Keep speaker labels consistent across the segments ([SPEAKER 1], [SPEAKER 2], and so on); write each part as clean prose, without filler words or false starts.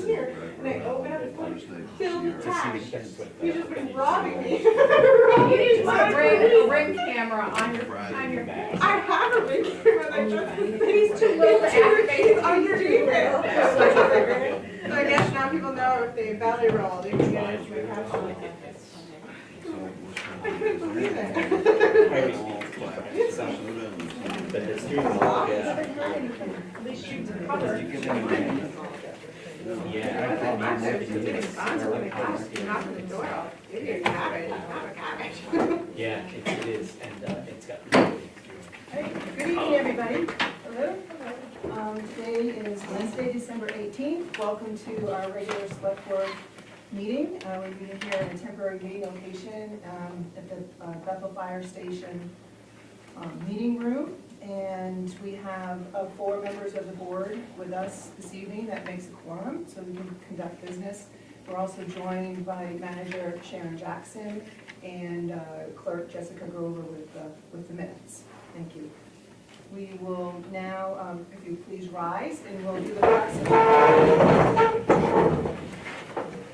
[SPEAKER 1] in here, and I open up, it's like filled with cash. He's just been robbing me.
[SPEAKER 2] You need to put a ring camera on your back.
[SPEAKER 1] I have a ring camera, I just,
[SPEAKER 2] He's too little to activate.
[SPEAKER 1] he's on your email. So I guess now people know if they belly roll, they can get into my caption. I couldn't believe it.
[SPEAKER 3] But the students all get.
[SPEAKER 2] At least you covered.
[SPEAKER 3] Yeah. Yeah, it is, and it's got.
[SPEAKER 4] Good evening, everybody. Hello. Today is Wednesday, December 18th. Welcome to our regular select board meeting. We're meeting here in a temporary meeting location at the Bethel Fire Station meeting room. And we have 4 members of the board with us this evening. That makes a quorum, so we can conduct business. We're also joined by Manager Sharon Jackson and Clerk Jessica Grover with the minutes. Thank you. We will now, if you please rise, and we'll do the flag salute.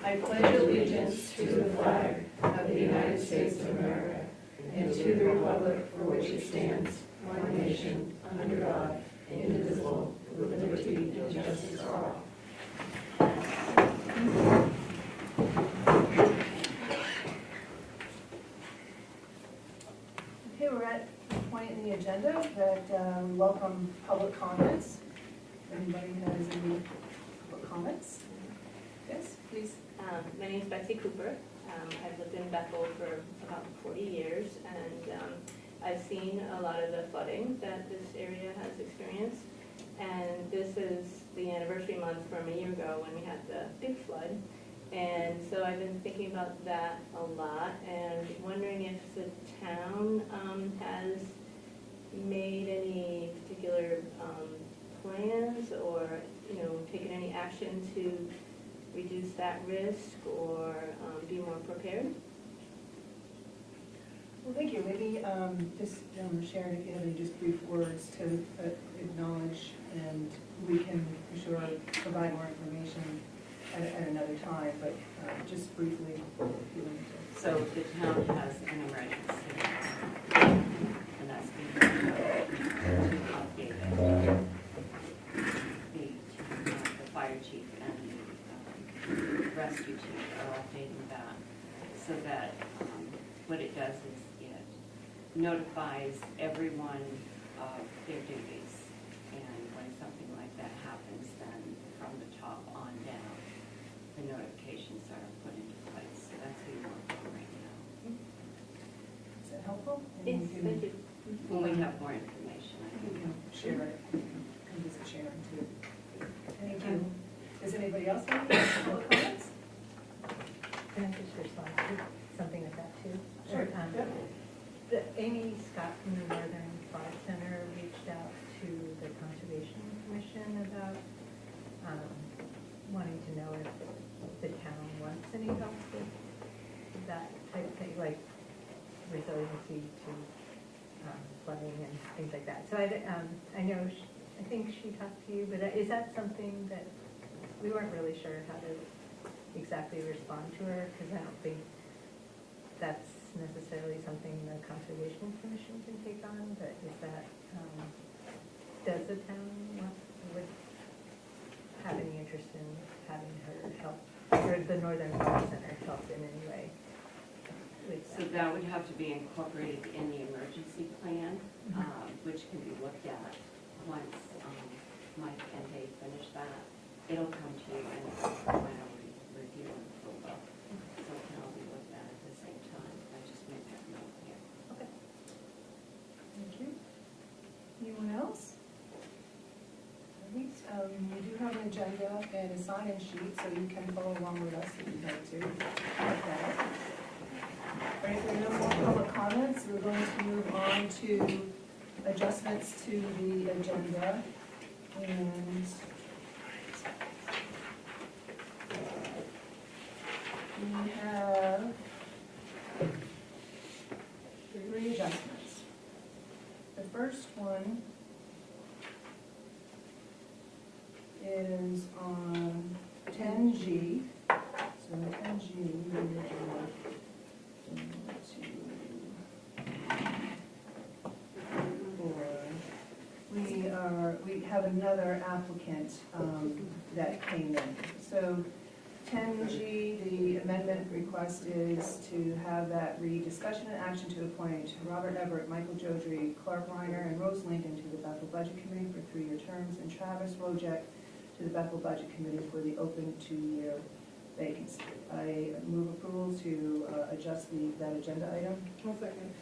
[SPEAKER 4] I pledge allegiance to the flag of the United States of America and to the republic for which it stands, one nation, under God, indivisible, with liberty and justice for all. Okay, we're at the point in the agenda that we welcome public comments. If anybody has any public comments? Yes, please.
[SPEAKER 5] My name is Betsy Cooper. I've lived in Bethel for about 40 years, and I've seen a lot of the flooding that this area has experienced. And this is the anniversary month from a year ago when we had the big flood. And so I've been thinking about that a lot and wondering if the town has made any particular plans or, taken any action to reduce that risk or be more prepared.
[SPEAKER 4] Well, thank you. Maybe just Sharon, if you have any just brief words to acknowledge, and we can for sure provide more information at another time, but just briefly, if you want to.
[SPEAKER 6] So the town has an emergency, and that's being updated. The fire chief and the rescue chief are updating that, so that what it does is it notifies everyone of their duties, and when something like that happens, then from the top on down, the notifications are put into place. So that's who you want right now.
[SPEAKER 4] Is that helpful?
[SPEAKER 5] Yes, thank you.
[SPEAKER 6] When we have more information, I
[SPEAKER 4] We
[SPEAKER 6] think.
[SPEAKER 4] can share it. Come visit Sharon too. Thank you. Does anybody else have any public comments?
[SPEAKER 7] Can I just respond to something like that too?
[SPEAKER 4] Sure.
[SPEAKER 7] Amy Scott from the Northern Flood Center reached out to the Conservation Commission about wanting to know if the town wants any help with that type of thing, like resiliency to flooding and things like that. So I know, I think she talked to you, but is that something that we weren't really sure how to exactly respond to her, because I don't think that's necessarily something the Conservation Commission can take on, but is that, does the town would have any interest in having her help, or the Northern Flood Center help in any way?
[SPEAKER 6] So that would have to be incorporated in the emergency plan, which can be looked at once Mike and Dave finish that. It'll come to you and final review and approval. So it can all be looked at the same time. I just made that note here.
[SPEAKER 4] Okay. Thank you. Anyone else? We do have an agenda and a sign-in sheet, so you can follow along with us if you'd like to. Okay. All right, so no more public comments. We're going to move on to adjustments to the agenda. And we have 3 adjustments. The first one is on 10 10G, so 10G, we have another applicant that came in. So 10G, the amendment request is to have that read discussion and action to appoint Robert Everett, Michael Jodry, Clark Reiner, and Rose Lincoln to the Bethel Budget Committee for 3-year terms, and Travis Wojek to the Bethel Budget Committee for the open 2-year vacancy. I move approval to adjust that agenda item.
[SPEAKER 1] One second.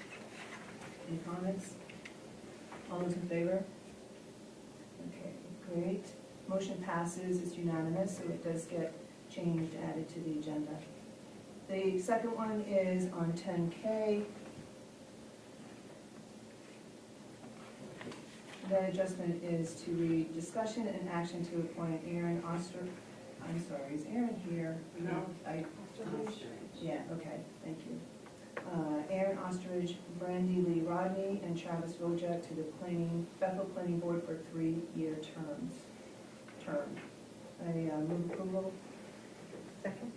[SPEAKER 4] Any comments? All those in favor? Okay, great. Motion passes, it's unanimous, so it does get changed, added to the agenda. The second one is on 10K. That adjustment is to read discussion and action to appoint Aaron Oster, I'm sorry, is Aaron here?
[SPEAKER 1] No.
[SPEAKER 4] Yeah, okay, thank you. Aaron Osteridge, Brandy Lee Rodney, and Travis Wojek to the Bethel Planning Board for 3-year term. I move approval.
[SPEAKER 7] Second?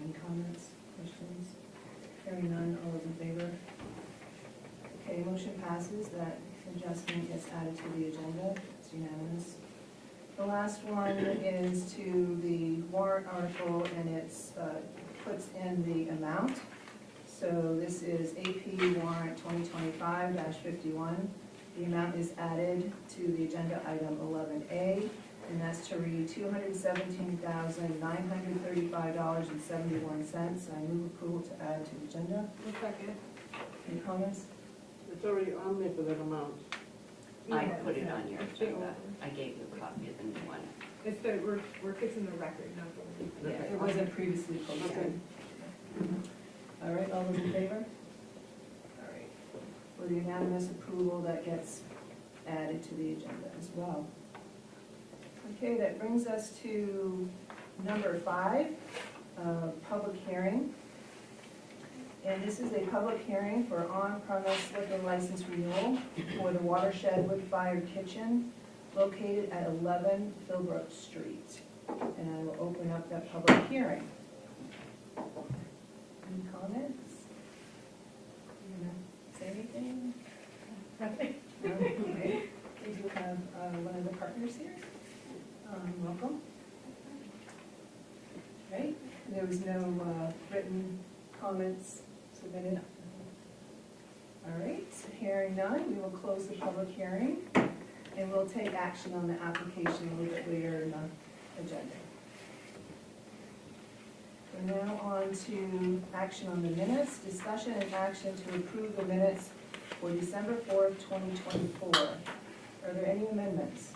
[SPEAKER 4] Any comments, questions? Hearing none, all those in favor? Okay, motion passes, that adjustment gets added to the agenda, it's unanimous. The last one is to the warrant article, and it's, puts in the amount. So this is AP warrant 2025-51. The amount is added to the agenda item 11A, and that's to read $217,935.71. I move approval to add to the agenda.
[SPEAKER 1] One second.
[SPEAKER 4] Any comments?
[SPEAKER 1] It's already on there for that amount.
[SPEAKER 6] I
[SPEAKER 2] Yeah,
[SPEAKER 6] put it
[SPEAKER 2] yeah.
[SPEAKER 6] on your agenda. I gave you a copy of the new one.
[SPEAKER 2] It's the, we're fixing the record, not the.
[SPEAKER 4] Yeah, it wasn't previously posted.
[SPEAKER 1] Okay.
[SPEAKER 4] All right, all those in favor? All right. With unanimous approval, that gets added to the agenda as well. Okay, that brings us to number 5, public hearing. And this is a public hearing for on-premise liquor license renewal for the Watershed Wood-Fired Kitchen located at 11 Philbrook Street. And I will open up that public hearing. Any comments? You gonna say anything?
[SPEAKER 2] Nothing.
[SPEAKER 4] No? Okay. We do have one of the partners here. Welcome. Right, there was no written comments submitted. All right, hearing none, we will close the public hearing, and we'll take action on the application a little bit later in the agenda. We're now on to action on the minutes, discussion and action to approve the minutes for December 4th, 2024. Are there any amendments?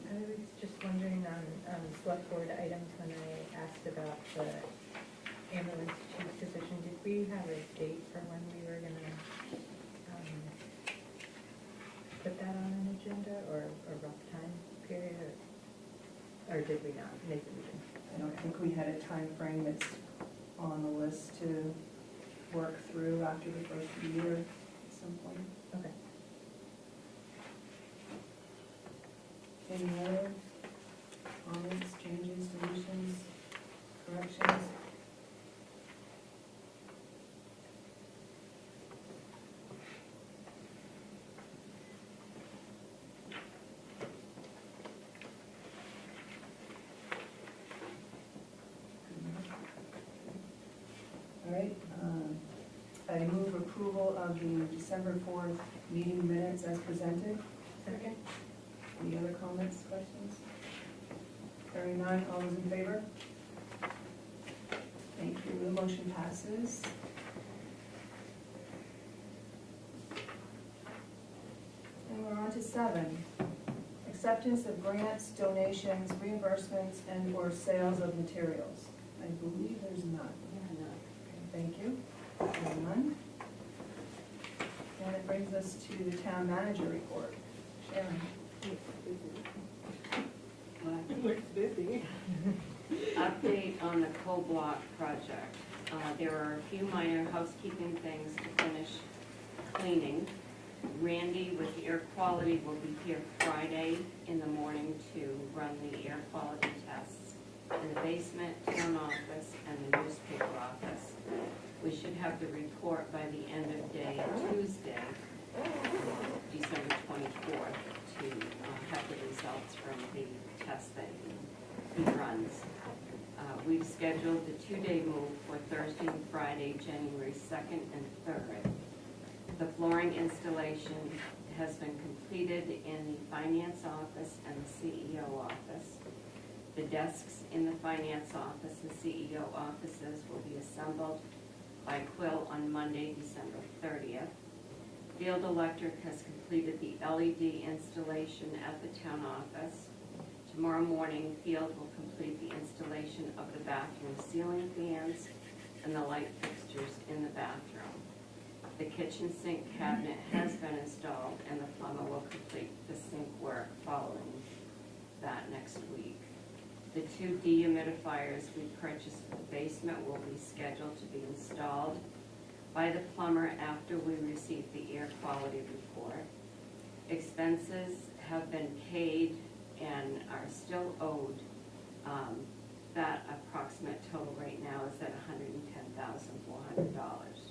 [SPEAKER 7] I was just wondering on select board items when I asked about the ambulance chief position, did we have a date for when we were gonna put that on an agenda, or a rough time period, or did we not make a meeting?
[SPEAKER 4] I don't think we had a time frame that's on the list to work through after the first of the year at some point.
[SPEAKER 7] Okay.
[SPEAKER 4] Any other comments, changes, deletions, corrections? All right, I move approval of the December 4th meeting minutes as presented.
[SPEAKER 2] Second.
[SPEAKER 4] Any other comments, questions? Hearing none, all those in favor? Thank you, the motion passes. And we're on to 7. Acceptance of grants, donations, reimbursements, and/or sales of materials. I believe there's none.
[SPEAKER 6] Yeah, no.
[SPEAKER 4] Thank you. There's none. And it brings us to the town manager report. Sharon.
[SPEAKER 6] What?
[SPEAKER 1] Looks busy.
[SPEAKER 6] Update on the co-block project. There are a few minor housekeeping things to finish cleaning. Randy with air quality will be here Friday in the morning to run the air quality tests in the basement, town office, and the newspaper office. We should have the report by the end of day Tuesday, December 24th, to have the results from the test that he runs. We've scheduled the 2-day move for Thursday and Friday, January 2nd and 3rd. The flooring installation has been completed in the finance office and the CEO office. The desks in the finance office and CEO offices will be assembled by Quill on Monday, December 30th. Field Electric has completed the LED installation at the town office. Tomorrow morning, Field will complete the installation of the bathroom ceiling fans and the light fixtures in the bathroom. The kitchen sink cabinet has been installed, and the plumber will complete the sink work following that next week. The 2 dehumidifiers we purchased for the basement will be scheduled to be installed by the plumber after we receive the air quality report. Expenses have been paid and are still owed. That approximate total right now is at $110,400.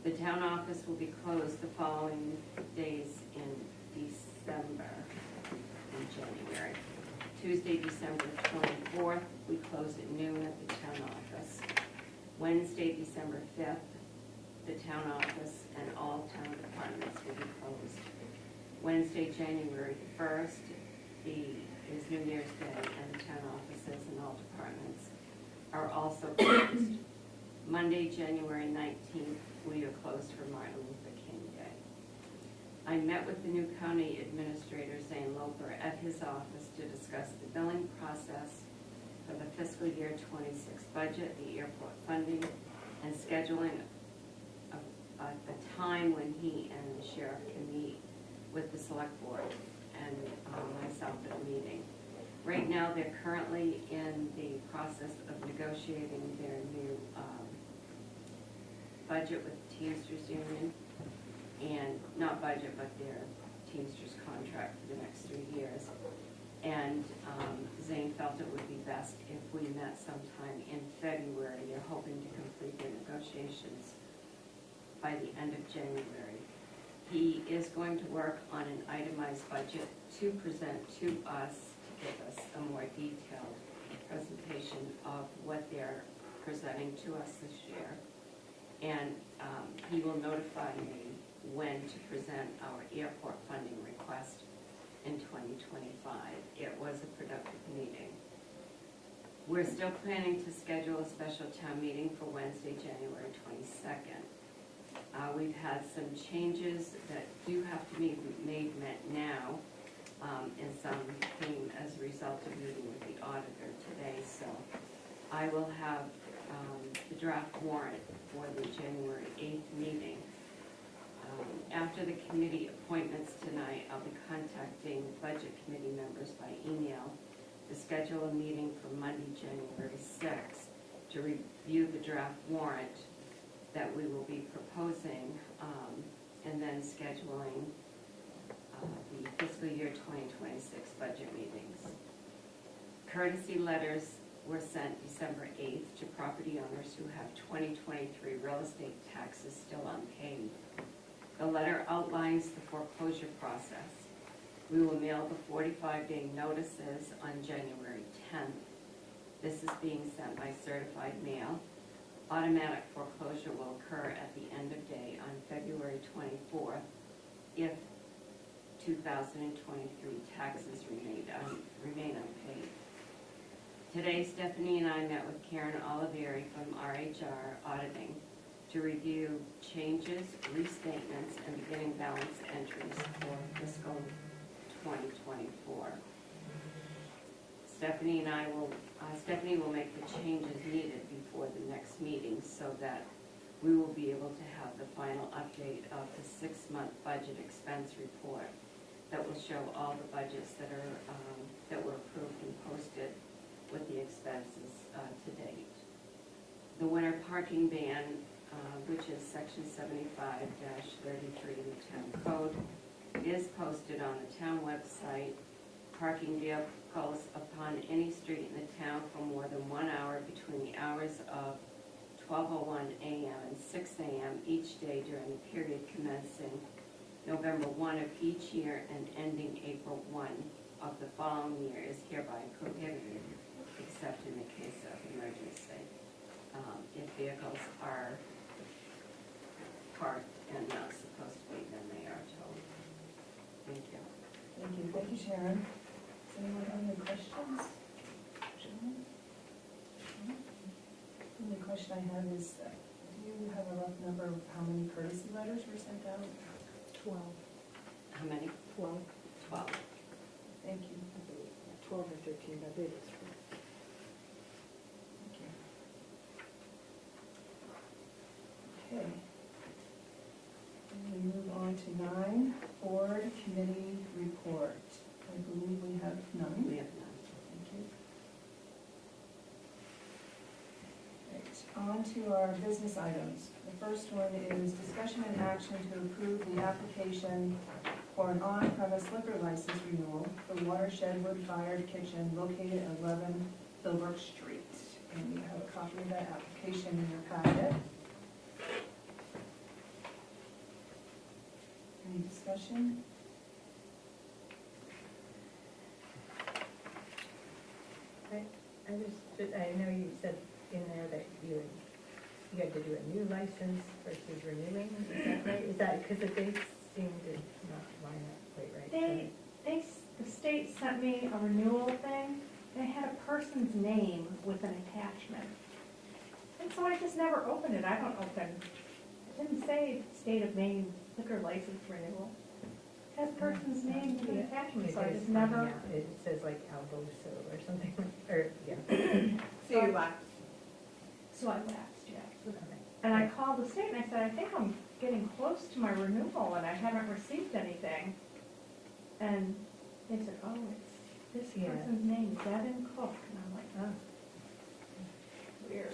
[SPEAKER 6] The town office will be closed the following days in December and January. Tuesday, December 24th, we close at noon at the town office. Wednesday, December 5th, the town office and all town departments will be closed. Wednesday, January 1st, is New Year's Day, and the town offices and all departments are also closed. Monday, January 19th, we are closed for Martin Luther King Day. I met with the new county administrator, Zane Loper, at his office to discuss the billing process for the fiscal year 26 budget, the airport funding, and scheduling a time when he and the sheriff can meet with the select board and myself at a meeting. Right now, they're currently in the process of negotiating their new budget with the Teamsters Union, and not budget, but their Teamsters contract for the next 3 years. And Zane felt it would be best if we met sometime in February. They're hoping to complete their negotiations by the end of January. He is going to work on an itemized budget to present to us, to give us a more detailed presentation of what they're presenting to us this year. And he will notify me when to present our airport funding request in 2025. It was a productive meeting. We're still planning to schedule a special town meeting for Wednesday, January 22nd. We've had some changes that do have to be made now, and some came as a result of meeting with the auditor today. So I will have the draft warrant for the January 8th meeting. After the committee appointments tonight, I'll be contacting budget committee members by email to schedule a meeting for Monday, January 6th to review the draft warrant that we will be proposing, and then scheduling the fiscal year 2026 budget meetings. Courtesy letters were sent December 8th to property owners who have 2023 real estate taxes still unpaid. The letter outlines the foreclosure process. We will mail the 45-day notices on January 10th. This is being sent by certified mail. Automatic foreclosure will occur at the end of day on February 24th if 2023 taxes remain unpaid. Today, Stephanie and I met with Karen Oliveri from RHR Auditing to review changes, restatements, and beginning balance entries for fiscal 2024. Stephanie will make the changes needed before the next meeting so that we will be able to have the final update of the 6-month budget expense report that will show all the budgets that were approved and posted with the expenses to date. The winter parking ban which is section 75-33 in the town code, is posted on the town website. Parking vehicles upon any street in the town for more than 1 hour between the hours of 12:01 a.m. and 6 a.m. each day during the period commencing November 1 of each year and ending April 1 of the following year is hereby prohibited, except in the case of emergency. If vehicles are parked and not supposed to be, then they are towed. Thank you.
[SPEAKER 4] Thank you. Thank you, Sharon. Does anyone have any questions? Sharon? No? The only question I have is, do you have a rough number of how many courtesy letters were sent out?
[SPEAKER 7] 12.
[SPEAKER 6] How many?
[SPEAKER 7] 12.
[SPEAKER 6] 12.
[SPEAKER 4] Thank you.
[SPEAKER 7] 12 or 13, I believe it's 12.
[SPEAKER 4] Thank you. Okay. And we move on to 9, board committee report. I believe we have none.
[SPEAKER 6] We have none.
[SPEAKER 4] Thank you. Right, on to our business items. The first one is discussion and action to approve the application for an on-premise liquor license renewal for Watershed Wood-Fired Kitchen located at 11 Philbrook Street. And you have a copy of that application in your packet. Any discussion?
[SPEAKER 7] I know you said in there that you had to do a new license versus renewing, is that right? Is that, because the dates seem to not line up quite right?
[SPEAKER 2] The state sent me a renewal thing, and it had a person's name with an attachment. And so I just never opened it, I don't open, it didn't say state of Maine liquor license renewal. It has person's name with an attachment, so I just never.
[SPEAKER 7] It says like Alboso or something, or, yeah.
[SPEAKER 1] So you left.
[SPEAKER 2] So I lapsed, yeah.
[SPEAKER 7] Okay.
[SPEAKER 2] And I called the state and I said, I think I'm getting close to my renewal and I haven't received anything. And they said, oh, it's this
[SPEAKER 7] Yeah.
[SPEAKER 2] person's name, Devin Cook. And I'm like,
[SPEAKER 7] Oh.
[SPEAKER 2] weird.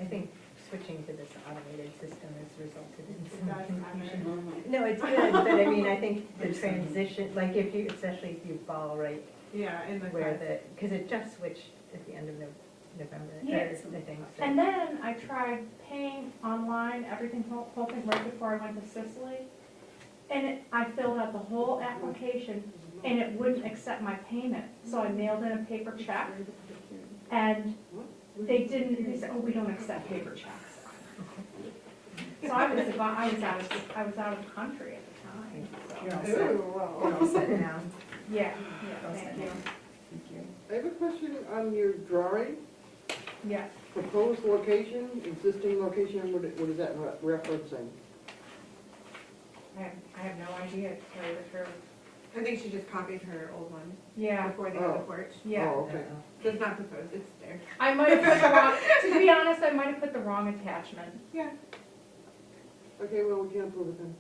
[SPEAKER 7] I think switching to this automated system has resulted in
[SPEAKER 2] It
[SPEAKER 7] some
[SPEAKER 2] does
[SPEAKER 7] confusion.
[SPEAKER 6] Mhm.
[SPEAKER 7] No, it's good, but I mean, I think the transition, like if you, especially if you fall right
[SPEAKER 1] Yeah, in the
[SPEAKER 7] where
[SPEAKER 1] cut.
[SPEAKER 7] the, because it just switched at the end of November,
[SPEAKER 2] Yes.
[SPEAKER 7] I think. So.
[SPEAKER 2] And then I tried paying online, everything, whole thing right before I went to Sicily. And I filled out the whole application and it wouldn't accept my payment. So I mailed in a paper check and they said, oh, we don't accept paper checks. So I was out of the country at the time,
[SPEAKER 4] You're
[SPEAKER 2] so.
[SPEAKER 4] all set. You're all set now.
[SPEAKER 2] Yeah,
[SPEAKER 4] All
[SPEAKER 2] thank
[SPEAKER 4] set
[SPEAKER 2] you.
[SPEAKER 4] now. Thank you.
[SPEAKER 8] I have a question on your drawing,
[SPEAKER 2] Yeah,
[SPEAKER 8] proposed location, existing location, what is that referencing?
[SPEAKER 2] I have no idea, to tell you the truth.
[SPEAKER 1] I think she just copied her old one
[SPEAKER 2] Yeah,
[SPEAKER 1] before the other porch.
[SPEAKER 2] yeah.
[SPEAKER 8] Oh, okay.
[SPEAKER 1] So it's not proposed, it's there.
[SPEAKER 2] I might have put the wrong, to be honest, I might have put the wrong attachment.
[SPEAKER 1] Yeah.
[SPEAKER 8] Okay, well, we can't approve it then.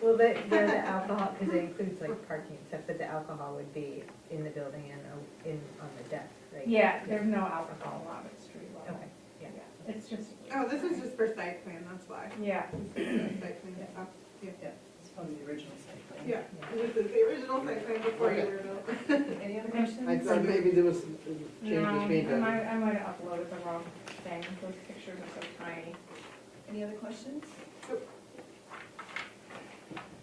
[SPEAKER 7] Well, the alcohol, because it includes like parking and stuff, but the alcohol would be in the building and on the deck, right?
[SPEAKER 2] Yeah, there's no alcohol on it, street level.
[SPEAKER 7] Okay, yeah.
[SPEAKER 2] Yeah, it's just,
[SPEAKER 1] Oh, this is just for site plan, that's why.
[SPEAKER 2] yeah.
[SPEAKER 1] This is for site plan stuff.
[SPEAKER 4] Yeah, it's probably the original site plan.
[SPEAKER 1] Yeah, this is the original site plan before you were built.
[SPEAKER 4] Any other questions?
[SPEAKER 8] I thought maybe there was some changes made.
[SPEAKER 2] No, I might have uploaded the wrong thing, those pictures are so tiny.
[SPEAKER 4] Any other questions?
[SPEAKER 1] Nope.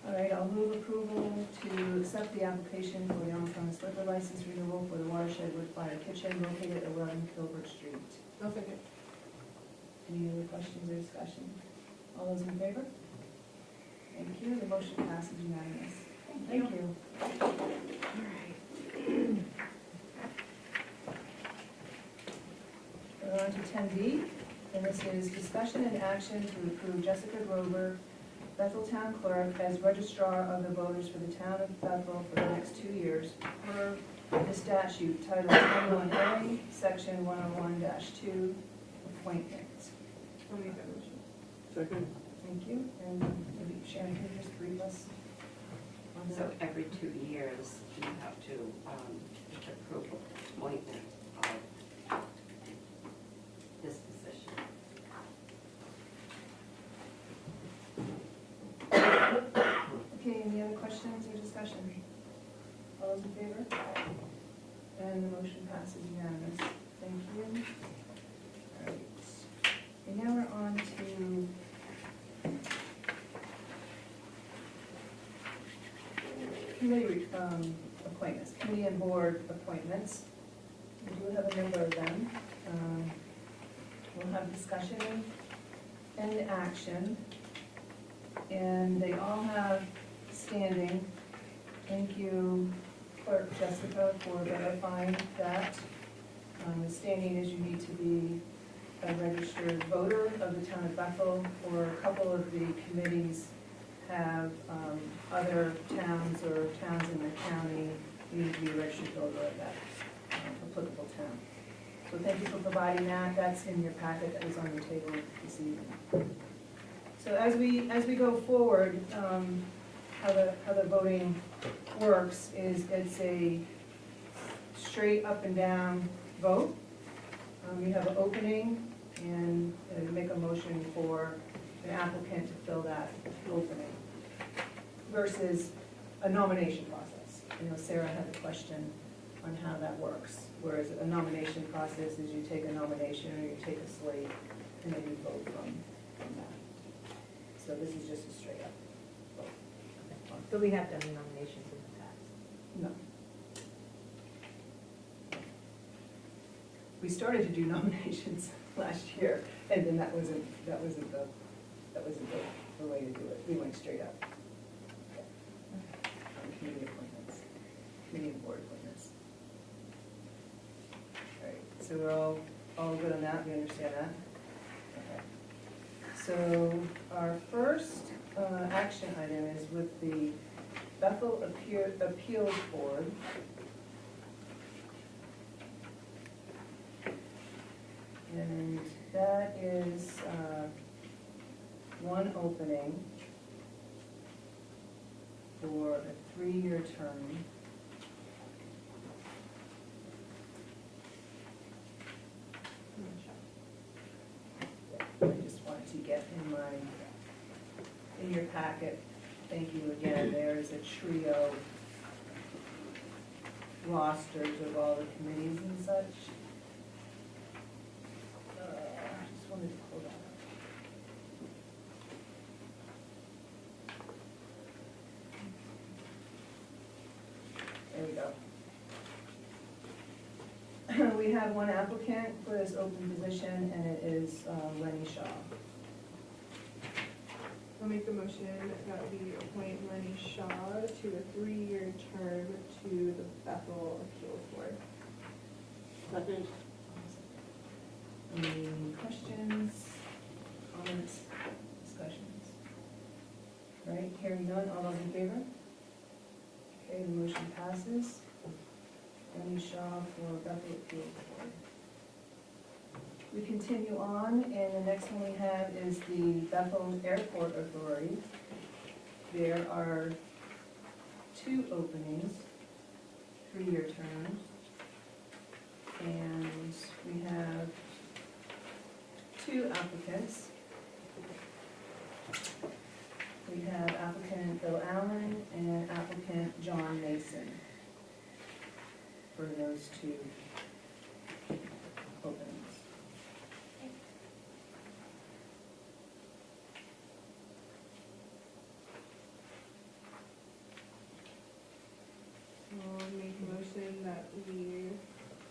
[SPEAKER 4] All right, I'll move approval to accept the application for the on-premise liquor license renewal for the Watershed Wood-Fired Kitchen located at 11 Philbrook Street.
[SPEAKER 1] I'll second.
[SPEAKER 4] Any other questions or discussion? All those in favor? Thank you, the motion passes unanimous. Thank you. We're on to 10B, and this is discussion and action to approve Jessica Grover, Bethel Town Clerk, as registrar of the voters for the town of Bethel for the next 2 years, per the statute Title 21A, Section 101-2, appointments.
[SPEAKER 1] I'll make that motion.
[SPEAKER 8] Second?
[SPEAKER 4] Thank you, and maybe Sharon, can you just brief us on
[SPEAKER 6] So
[SPEAKER 4] that?
[SPEAKER 6] every 2 years, you have to approve appointment of
[SPEAKER 4] discussion? All those in favor? And the motion passes unanimous. Thank you. All right. And now we're on to committee appointments, committee and board appointments. We do have a number of them. We'll have discussion and action, and they all have standing. Thank you, Clerk Jessica, for verifying that. The standing is you need to be a registered voter of the town of Bethel, or a couple of the committees have other towns or towns in the county, you need to be a registered voter of that applicable town. So thank you for providing that. That's in your packet that was on your table this evening. So as we go forward, how the voting works is it's a straight up and down vote. You have an opening, and you make a motion for an applicant to fill that opening versus a nomination process. You know, Sarah had a question on how that works, whereas a nomination process is you take a nomination or you take a slate and then you vote from that. So this is just a straight up vote.
[SPEAKER 7] So we have done nominations in the past.
[SPEAKER 4] No. We started to do nominations last year, and then that wasn't the way to do it. We went straight up. On committee appointments, committee and board appointments. All right, so we're all good on that, we understand that? Okay. So our first action item is with the Bethel Appeals Board. And that is one opening for a 3-year term. I just wanted to get in your packet, thank you again, there's a trio rosters of all the committees and such. Just wanted to pull that up. There we go. We have one applicant for this open position, and it is Lenny Shaw.
[SPEAKER 1] I'll make the motion that we appoint Lenny Shaw to a 3-year term to the Bethel Appeals Board.
[SPEAKER 8] Second.
[SPEAKER 4] Any questions, comments, discussions? All right, hearing none, all those in favor? Okay, the motion passes. Lenny Shaw for Bethel Appeals Board. We continue on, and the next one we have is the Bethel Airport Authority. There are 2 openings, 3-year terms, and we have 2 applicants. We have applicant Bill Allen and applicant John Mason for those 2 openings.
[SPEAKER 1] I'll make a motion that we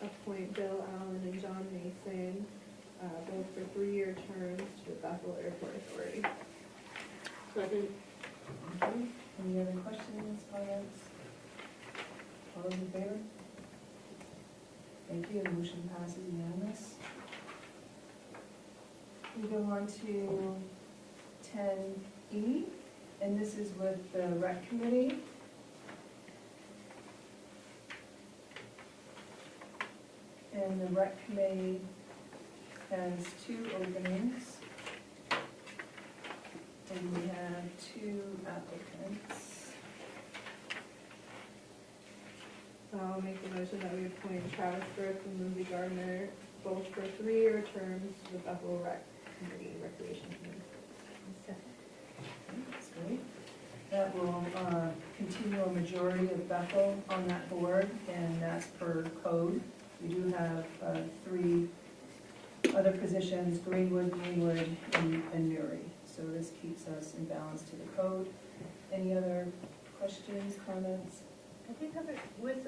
[SPEAKER 1] appoint Bill Allen and John Mason, both for 3-year terms to the Bethel Airport Authority.
[SPEAKER 8] Second.
[SPEAKER 4] Okay, any other questions, comments? All those in favor? Thank you, the motion passes unanimous. We go on to 10E, and this is with the rec committee. And the rec committee has 2 openings. And we have 2 applicants.
[SPEAKER 1] I'll make the motion that we appoint Travis Burke and Lindsay Gardner, both for 3-year terms to the Bethel Rec Committee, Recreation Committee.
[SPEAKER 4] That's great. That will continual majority of Bethel on that board, and that's per code. We do have 3 other positions, Greenwood, and Newry. So this keeps us in balance to the code. Any other questions, comments?
[SPEAKER 7] I did have it, was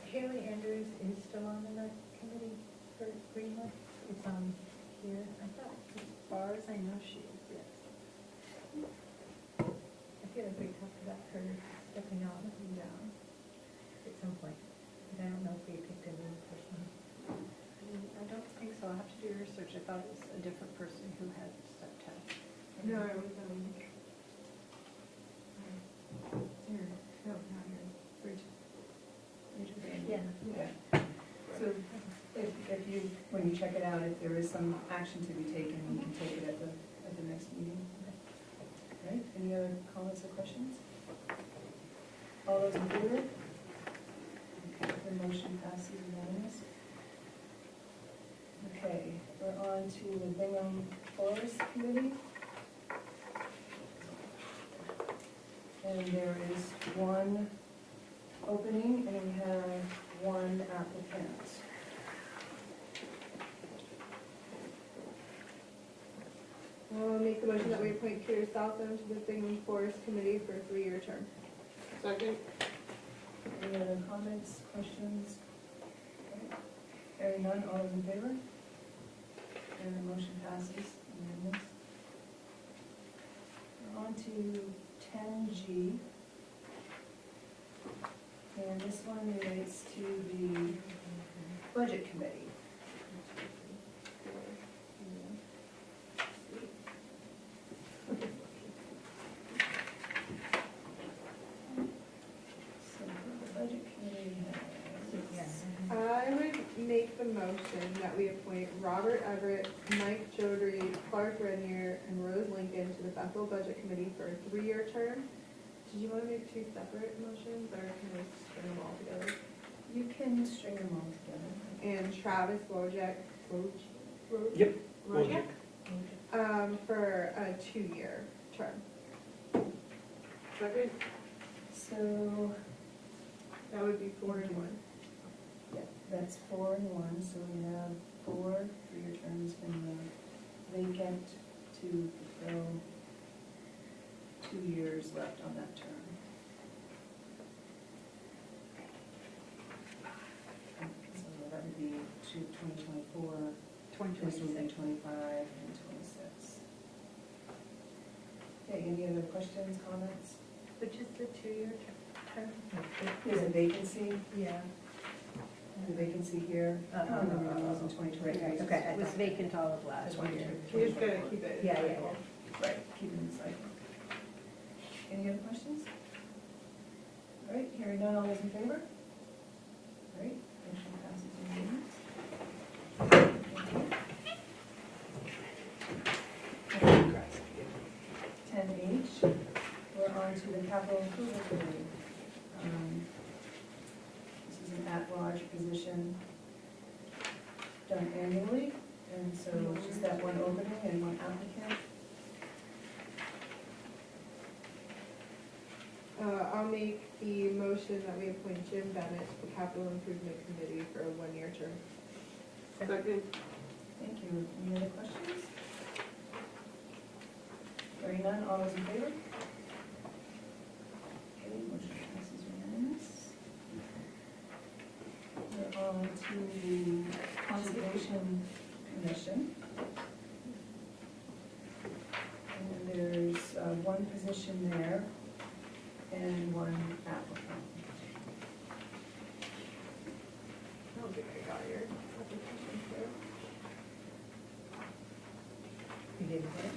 [SPEAKER 7] Haley Andrews is still on the rec committee for Greenwood? It's on here, I thought, as far as I know, she is, yes. I feel like we talked about her stepping on and down at some point, but I don't know if we picked a new person.
[SPEAKER 9] I don't think so, I'll have to do research, I thought it was a different person who had stepped out.
[SPEAKER 1] No, it was, here, no, not here, Rachel.
[SPEAKER 7] Yeah.
[SPEAKER 4] Yeah. So if you, when you check it out, if there is some action to be taken, we can take it at the next meeting. All right, any other comments or questions? All those in favor? Okay, the motion passes unanimous. Okay, we're on to the Bingham Forest Committee. And there is 1 opening, and we have 1 applicant.
[SPEAKER 1] I'll make the motion that we appoint Peter Southam to the Bingham Forest Committee for a 3-year term.
[SPEAKER 8] Second?
[SPEAKER 4] Any other comments, questions? Hearing none, all those in favor? And the motion passes unanimous. We're on to 10G. And this one relates to the Budget Committee. So the Budget Committee has...
[SPEAKER 1] I would make the motion that we appoint Robert Everett, Mike Jodry, Clark Rednier, and Rose Lincoln to the Bethel Budget Committee for a 3-year term. Did you want to make 2 separate motions, or can we string them all together?
[SPEAKER 4] You can string them all together.
[SPEAKER 1] And Travis Wojcik.
[SPEAKER 3] Yep.
[SPEAKER 1] Wojcik? For a 2-year term.
[SPEAKER 8] Second?
[SPEAKER 4] So,
[SPEAKER 1] That would be 4 and 1.
[SPEAKER 4] yeah, that's 4 and 1, so we have 4 3-year terms and the vacant to fulfill 2 years left on that term. So that would be 2024, this would be 25 and 26. Okay, any other questions, comments?
[SPEAKER 7] Which is the 2-year term?
[SPEAKER 4] There's a vacancy,
[SPEAKER 7] Yeah.
[SPEAKER 4] the vacancy here, and the renewals in 2023.
[SPEAKER 7] Okay.
[SPEAKER 9] It was vacant all of last year.
[SPEAKER 1] We just gotta keep it.
[SPEAKER 7] Yeah.
[SPEAKER 4] Right, keep it in cycle. Any other questions? All right, hearing none, all those in favor? All right, motion passes unanimous.
[SPEAKER 3] Congrats.
[SPEAKER 4] 10H, we're on to the Capital Improvement Committee. This is an at-large position done annually, and so it's just that 1 opening and 1 applicant.
[SPEAKER 1] I'll make the motion that we appoint Jim Bennett to the Capital Improvement Committee for a 1-year term.
[SPEAKER 8] Second?
[SPEAKER 4] Thank you. Any other questions? Hearing none, all those in favor? Okay, motion passes unanimous. We're on to the Conservation Commission. And there's 1 position there and 1 applicant.
[SPEAKER 1] I don't think I got your application through.
[SPEAKER 7] You didn't get it?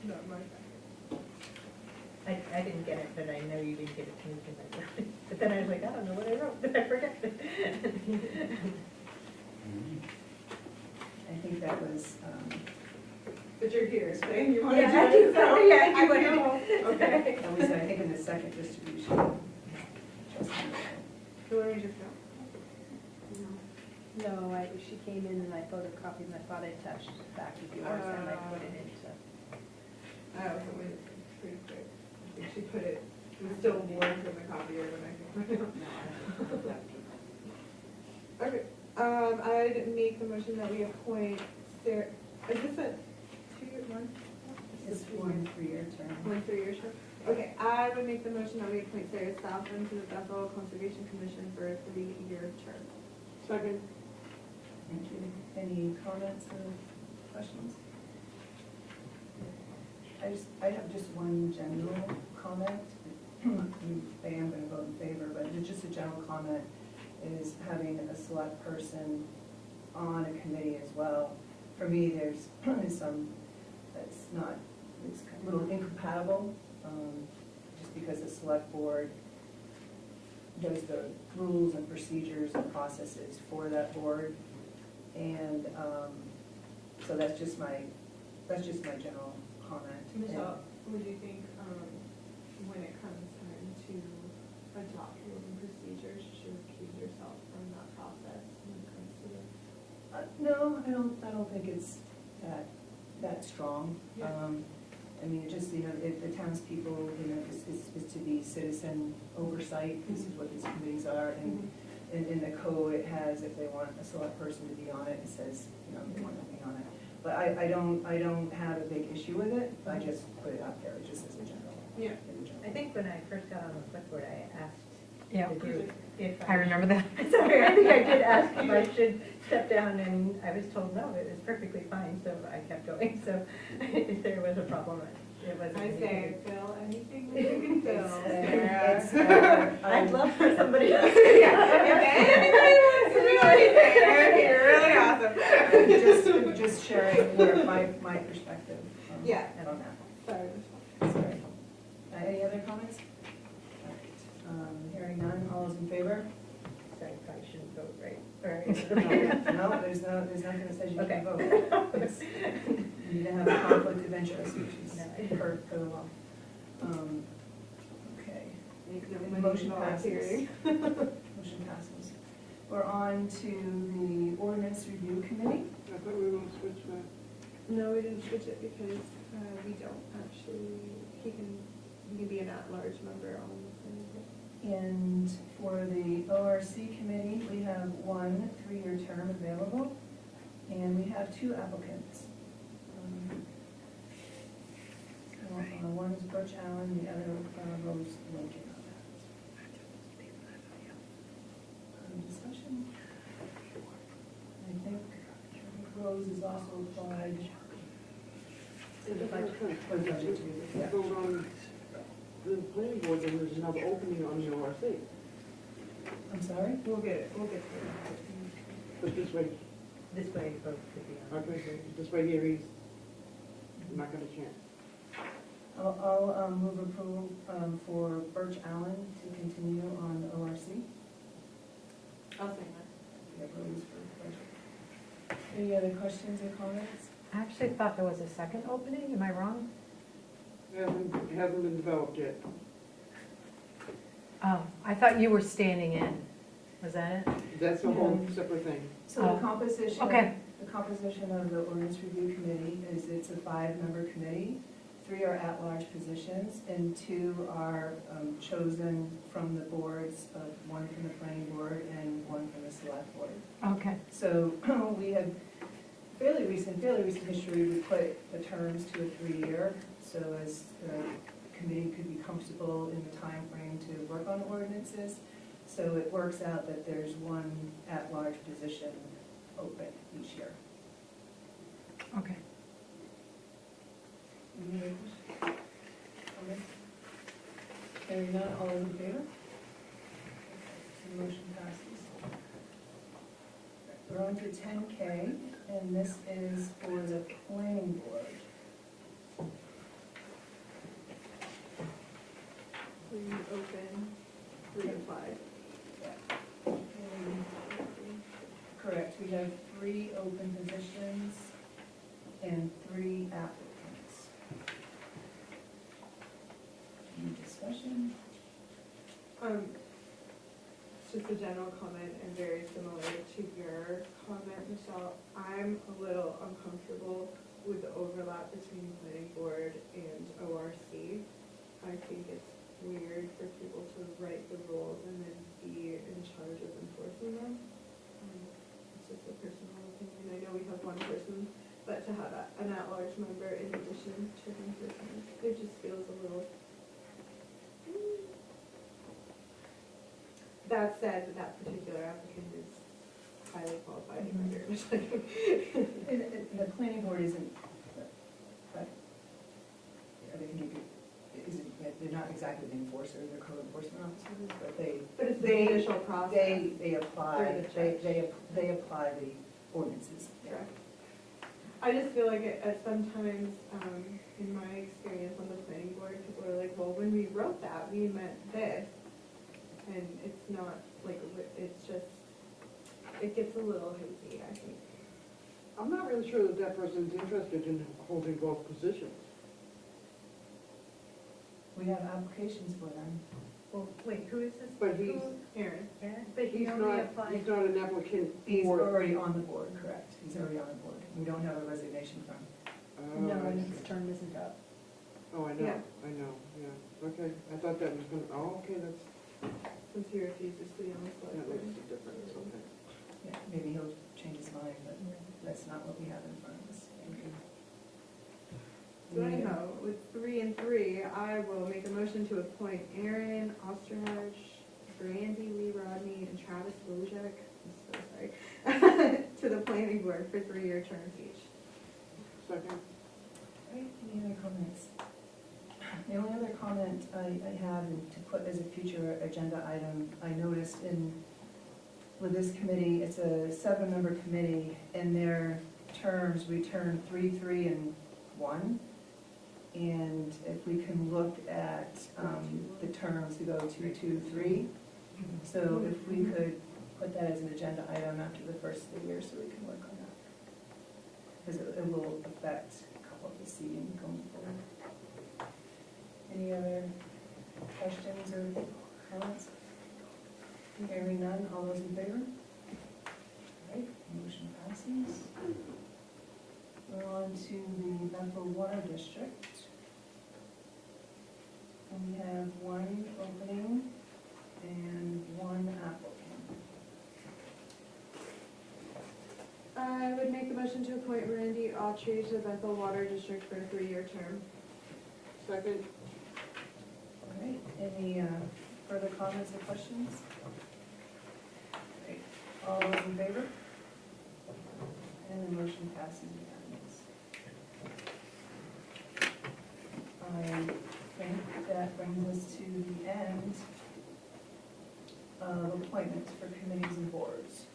[SPEAKER 1] No, my
[SPEAKER 7] I didn't get it, but I know you didn't get it to me because I wrote it. But then I was like, I don't know what I wrote, I forgot.
[SPEAKER 4] I think that was,
[SPEAKER 1] But you're here, so you want
[SPEAKER 7] Yeah,
[SPEAKER 1] to
[SPEAKER 7] I
[SPEAKER 1] do
[SPEAKER 7] think
[SPEAKER 1] it,
[SPEAKER 7] so.
[SPEAKER 1] so
[SPEAKER 7] Yeah, I
[SPEAKER 1] I
[SPEAKER 7] wanted
[SPEAKER 1] know. Okay.
[SPEAKER 4] that was, I think, in the second distribution.
[SPEAKER 1] So let me just go.
[SPEAKER 9] No, she came in and I photocopied and I thought I attached it back with yours and I put it into.
[SPEAKER 1] Oh, so it's pretty quick. would make the motion that we appoint Sarah, is this a 2-year, one?
[SPEAKER 4] It's 1 3-year term.
[SPEAKER 1] 1 3-year term? Okay, I would make the motion that we appoint Sarah Southland to the Bethel Conservation Commission for a 3-year term.
[SPEAKER 8] Second.
[SPEAKER 4] Thank you. Any comments or questions? I have just one general comment. I am going to vote in favor, but it's just a general comment, is having a select person on a committee as well. For me, there's some, that's not, it's a little incompatible, just because the select board does the rules and procedures and processes for that board. And so that's just my general comment.
[SPEAKER 1] Michelle, what do you think, when it comes time to adopt rules and procedures, you should recuse yourself from that process when it comes to this?
[SPEAKER 4] No, I don't think it's that strong.
[SPEAKER 1] Yeah.
[SPEAKER 4] I mean, it just, if the townspeople, is to be citizen oversight, this is what these committees are, and in the code, it has, if they want a select person to be on it, it says, they want to be on it. But I don't have a big issue with it, I just put it out there, just as a general.
[SPEAKER 1] Yeah.
[SPEAKER 7] I think when I first got on the select board, I asked
[SPEAKER 2] Yeah.
[SPEAKER 7] the group if
[SPEAKER 2] I remember that.
[SPEAKER 7] Sorry, I think I did ask if I should step down, and I was told no, it was perfectly fine, so I kept going. So if there was a problem, it wasn't.
[SPEAKER 1] I say,
[SPEAKER 7] anything.
[SPEAKER 1] Phil, anything that you can fill,
[SPEAKER 4] It's,
[SPEAKER 1] Sarah.
[SPEAKER 7] I'd love for somebody else.
[SPEAKER 1] If anybody wants to do anything, you're really awesome.
[SPEAKER 4] just sharing where my perspective
[SPEAKER 1] Yeah.
[SPEAKER 4] on that.
[SPEAKER 1] Sorry.
[SPEAKER 4] Sorry. Any other comments? All right. Hearing none, all those in favor?
[SPEAKER 7] Sorry, probably shouldn't vote, right? Or-
[SPEAKER 4] No, there's nothing that says you
[SPEAKER 7] Okay.
[SPEAKER 4] can vote. It's- You need to have a conflict of interest, which is
[SPEAKER 7] No.
[SPEAKER 4] per the law. Okay.
[SPEAKER 1] Make no
[SPEAKER 4] The
[SPEAKER 1] money
[SPEAKER 4] motion
[SPEAKER 1] volunteering.
[SPEAKER 4] Motion passes. We're on to the ordinance review committee.
[SPEAKER 8] I thought we were going to switch that.
[SPEAKER 1] No, we didn't switch it because we don't actually, he can be an at-large member on the planning board.
[SPEAKER 4] And for the ORC committee, we have 1 3-year term available, and we have 2 applicants. So, one is Butch Allen, the other Rose Lincoln. Discussion? I think Rose is also applied.
[SPEAKER 8] For the budget.
[SPEAKER 4] For the budget too, yeah.
[SPEAKER 8] Vote on the planning board, then there's another opening on the ORC.
[SPEAKER 4] I'm sorry?
[SPEAKER 1] We'll get to it.
[SPEAKER 8] But this way,
[SPEAKER 7] This way, folks could be on.
[SPEAKER 8] okay, this way here, he's not gonna chance.
[SPEAKER 4] I'll move approval for Birch Allen to continue on the ORC.
[SPEAKER 1] I'll say that.
[SPEAKER 4] We have Rose for budget. Any other questions or comments?
[SPEAKER 2] I actually thought there was a second opening, am I wrong?
[SPEAKER 8] It hasn't been developed yet.
[SPEAKER 2] Oh, I thought you were standing in, was that it?
[SPEAKER 8] That's a whole separate thing.
[SPEAKER 4] So the
[SPEAKER 2] Oh.
[SPEAKER 4] composition,
[SPEAKER 2] Okay.
[SPEAKER 4] the composition of the ordinance review committee is it's a 5-member committee. 3 are at-large positions, and 2 are chosen from the boards, 1 from the planning board and 1 from the select board.
[SPEAKER 2] Okay.
[SPEAKER 4] So we have fairly recent history, we put the terms to a 3-year, so as the committee could be comfortable in the time frame to work on ordinances. So it works out that there's 1 at-large position open each year.
[SPEAKER 2] Okay.
[SPEAKER 4] Any other questions? Comments? Hearing none, all those in favor? The motion passes. We're on to 10K, and this is for the planning board.
[SPEAKER 1] We open 3 to 5.
[SPEAKER 4] Correct, we have 3 open positions and 3 applicants. Any discussion?
[SPEAKER 1] It's just a general comment and very similar to your comment, Michelle. I'm a little uncomfortable with the overlap between planning board and ORC. I think it's weird for people to write the rules and then be in charge of enforcing them. It's just a personal opinion, I know we have one person, but to have an at-large member in addition to him person, it just feels a little. That said, that particular applicant is highly qualified and very much like.
[SPEAKER 4] And the planning board isn't, but, I think they're not exactly the enforcers, they're code enforcement officers, but
[SPEAKER 1] But it's the
[SPEAKER 4] They-
[SPEAKER 1] initial process.
[SPEAKER 4] they apply,
[SPEAKER 1] Through the judge.
[SPEAKER 4] they apply the ordinances.
[SPEAKER 1] Correct. I just feel like sometimes, in my experience on the planning board, people are like, well, when we wrote that, we meant this. And it's not, like, it's just, it gets a little hazy, I think.
[SPEAKER 8] I'm not really sure that that person's interested in holding both positions.
[SPEAKER 4] We have applications for them.
[SPEAKER 7] Well, wait, who is this?
[SPEAKER 8] But he's,
[SPEAKER 1] Aaron?
[SPEAKER 7] Aaron? But he
[SPEAKER 8] he's
[SPEAKER 7] only
[SPEAKER 8] not,
[SPEAKER 7] applied.
[SPEAKER 8] he's not an applicant
[SPEAKER 4] He's
[SPEAKER 8] for.
[SPEAKER 4] already on the board, correct, he's already on the board. We don't have a resignation from him.
[SPEAKER 8] Oh,
[SPEAKER 9] No,
[SPEAKER 8] I
[SPEAKER 9] and
[SPEAKER 8] see.
[SPEAKER 9] his term isn't up.
[SPEAKER 8] Oh, I know,
[SPEAKER 1] Yeah.
[SPEAKER 8] yeah, okay, I thought that was gonna, oh, okay,
[SPEAKER 1] Since he refuses to be on the
[SPEAKER 8] that
[SPEAKER 1] select
[SPEAKER 8] makes
[SPEAKER 1] board.
[SPEAKER 8] a difference, okay.
[SPEAKER 4] Yeah, maybe he'll change his mind, but that's not what we have in front of us.
[SPEAKER 1] So anyhow, with 3 and 3, I will make a motion to appoint Aaron Osterhage, Brandy Lee Rodney, and Travis Wojak, I'm so sorry, to the planning board for 3-year terms each.
[SPEAKER 8] Second,
[SPEAKER 4] Right, any other comments? The only other comment I have and to put as a future agenda item, I noticed with this committee, it's a 7-member committee, and their terms return 3, 3, and 1. And if we can look at the terms to go 2, 2, 3. So if we could put that as an agenda item after the first of the year, so we can work on that. Because it will affect a couple of the seating going forward. Any other questions or comments? Hearing none, all those in favor? All right, motion passes. We're on to the Bethel Water District. And we have 1 opening and 1 applicant.
[SPEAKER 1] I would make the motion to appoint Randy Autry to the Bethel Water District for a 3-year term.
[SPEAKER 8] second,
[SPEAKER 4] All right, any further comments or questions? All right, all those in favor? And the motion passes unanimous. I think that brings us to the end of appointments for committees and boards.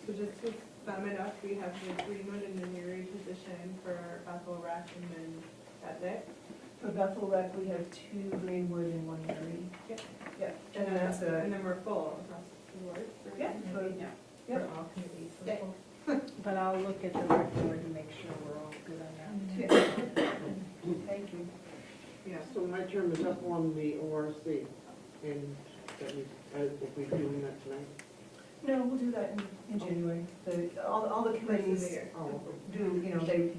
[SPEAKER 1] So just to sum it up, we have the Greenwood and the Neary position for Bethel Rec, and then that's it.
[SPEAKER 4] For Bethel Rec, we have 2 Greenwood and 1 Erie.
[SPEAKER 1] Yep.
[SPEAKER 4] Yep,
[SPEAKER 1] And
[SPEAKER 4] and that's
[SPEAKER 1] and then we're full across the board. for-
[SPEAKER 4] Yeah.
[SPEAKER 7] For
[SPEAKER 4] Yep.
[SPEAKER 7] all committees.
[SPEAKER 1] Yeah.
[SPEAKER 9] But I'll look at the rec board and make sure we're all good on that.
[SPEAKER 4] Thank you.
[SPEAKER 1] Yeah.
[SPEAKER 8] so my term is up on the ORC, and that we, will we be doing that tonight?
[SPEAKER 4] No, we'll do that in January. All the
[SPEAKER 1] First of
[SPEAKER 4] committees
[SPEAKER 1] the year.
[SPEAKER 8] Oh,
[SPEAKER 4] do,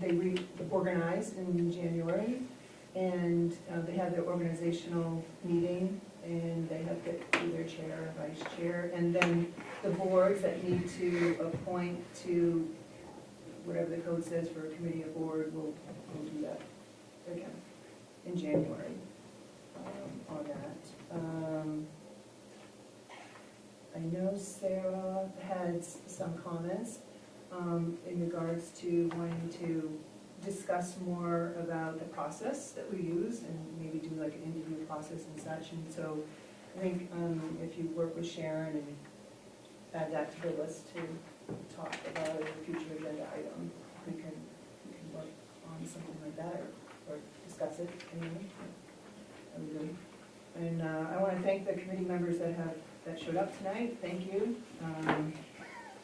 [SPEAKER 4] they reorganize in January, and they have their organizational meeting, and they have to do their chair, vice chair, and then the boards that need to appoint to whatever the code says for a committee or board will do that again in January on that. I know Sarah had some comments in regards to wanting to discuss more about the process that we use and maybe do like an interview process and such. And so I think if you work with Sharon and add that to the list to talk about as a future agenda item, we can work on something like that or discuss it anyway. That would be good. And I want to thank the committee members that showed up tonight. Thank you.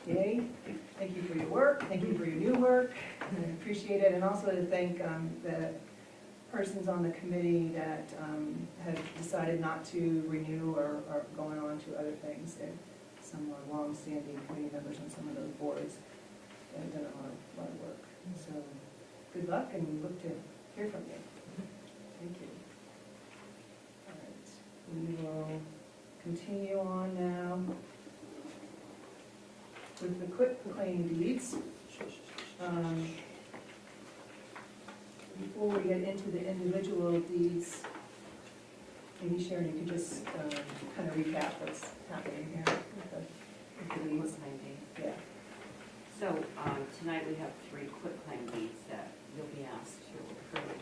[SPEAKER 4] Yay. Thank you for your work. Thank you for your new work. I appreciate it. And also to thank the persons on the committee that have decided not to renew or are going on to other things. There are some more long-standing committee members on some of those boards that have done a lot of work. So good luck, and we look to hear from you. Thank you. All right. We will continue on now with the quitclaim deeds. Before we get into the individual deeds, maybe Sharon, you could just kind of recap what's happening here with the deeds.
[SPEAKER 6] Quitclaim deed.
[SPEAKER 4] Yeah.
[SPEAKER 6] So, tonight we have 3 quitclaim deeds that you'll be asked to approve.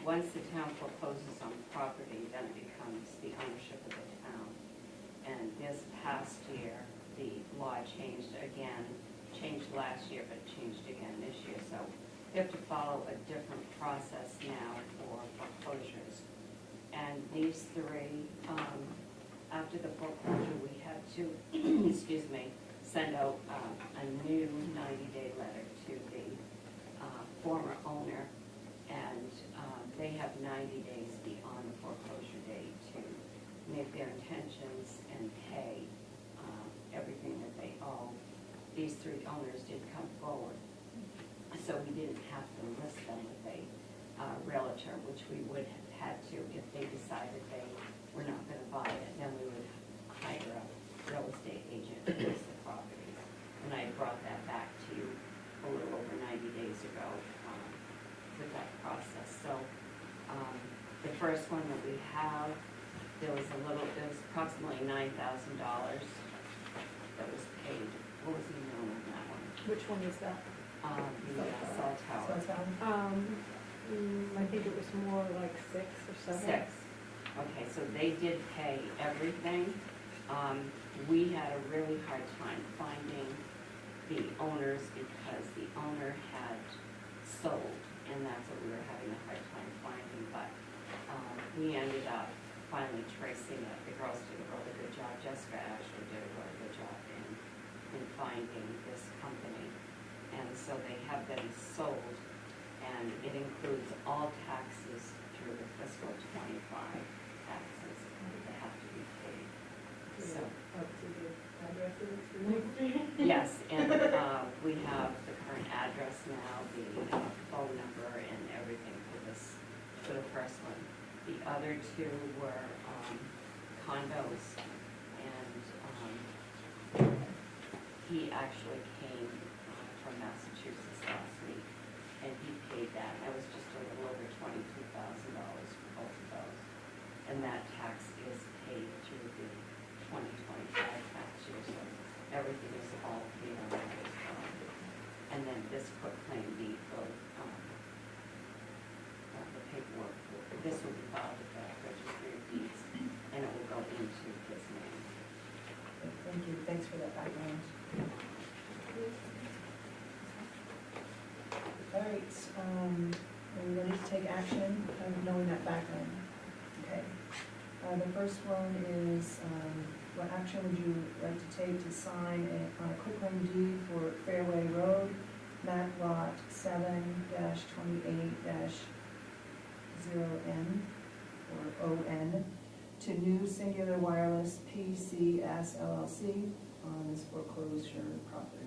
[SPEAKER 6] Once the town forecloses on the property, then it becomes the ownership of the town. And this past year, the law changed again, changed last year, but changed again this year. So we have to follow a different process now for foreclosures. And these 3, after the foreclosure, we had to, excuse me, send out a new 90-day letter to the former owner, and they have 90 days beyond the foreclosure date to make their intentions and pay everything that they owe. These 3 owners did come forward, so we didn't have to list them with a realtor, which we would have had to if they decided they were not going to buy it. Then we would hire a real estate agent to list the properties. And I brought that back to you a little over 90 days ago with that process. So the first one that we have, there was approximately $9,000 that was paid. What was the amount on that one?
[SPEAKER 9] Which one is that?
[SPEAKER 6] The cell tower.
[SPEAKER 4] So,
[SPEAKER 9] I think it was more like 6 or 7.
[SPEAKER 6] 6. Okay, so they did pay everything. We had a really hard time finding the owners because the owner had sold, and that's what we were having a hard time finding. But we ended up finally tracing it. The girls did a really good job. Jessica actually did a really good job in finding this company. And so they have been sold, and it includes all taxes through the fiscal '25 taxes that have to be paid. So,
[SPEAKER 1] Up to the addresses.
[SPEAKER 6] yes, and we have the current address now, the phone number and everything for the first one. The other 2 were condos, and he actually came from Massachusetts last week, and he paid that. That was just a little over $22,000 for both of those. And that tax is paid through the 2025 tax year, so everything is all paid on that as well. And then this quitclaim deed will, the paperwork, this will be filed with the registry of deeds, and it will go into his name.
[SPEAKER 4] thank you, thanks for that background. All right, are we ready to take action, knowing that background? Okay. The first one is, what action would you like to take to sign on a quitclaim deed for Fairway Road, map lot 7-28-0N, or ON, to New Singular Wireless PCS LLC on this foreclosure property?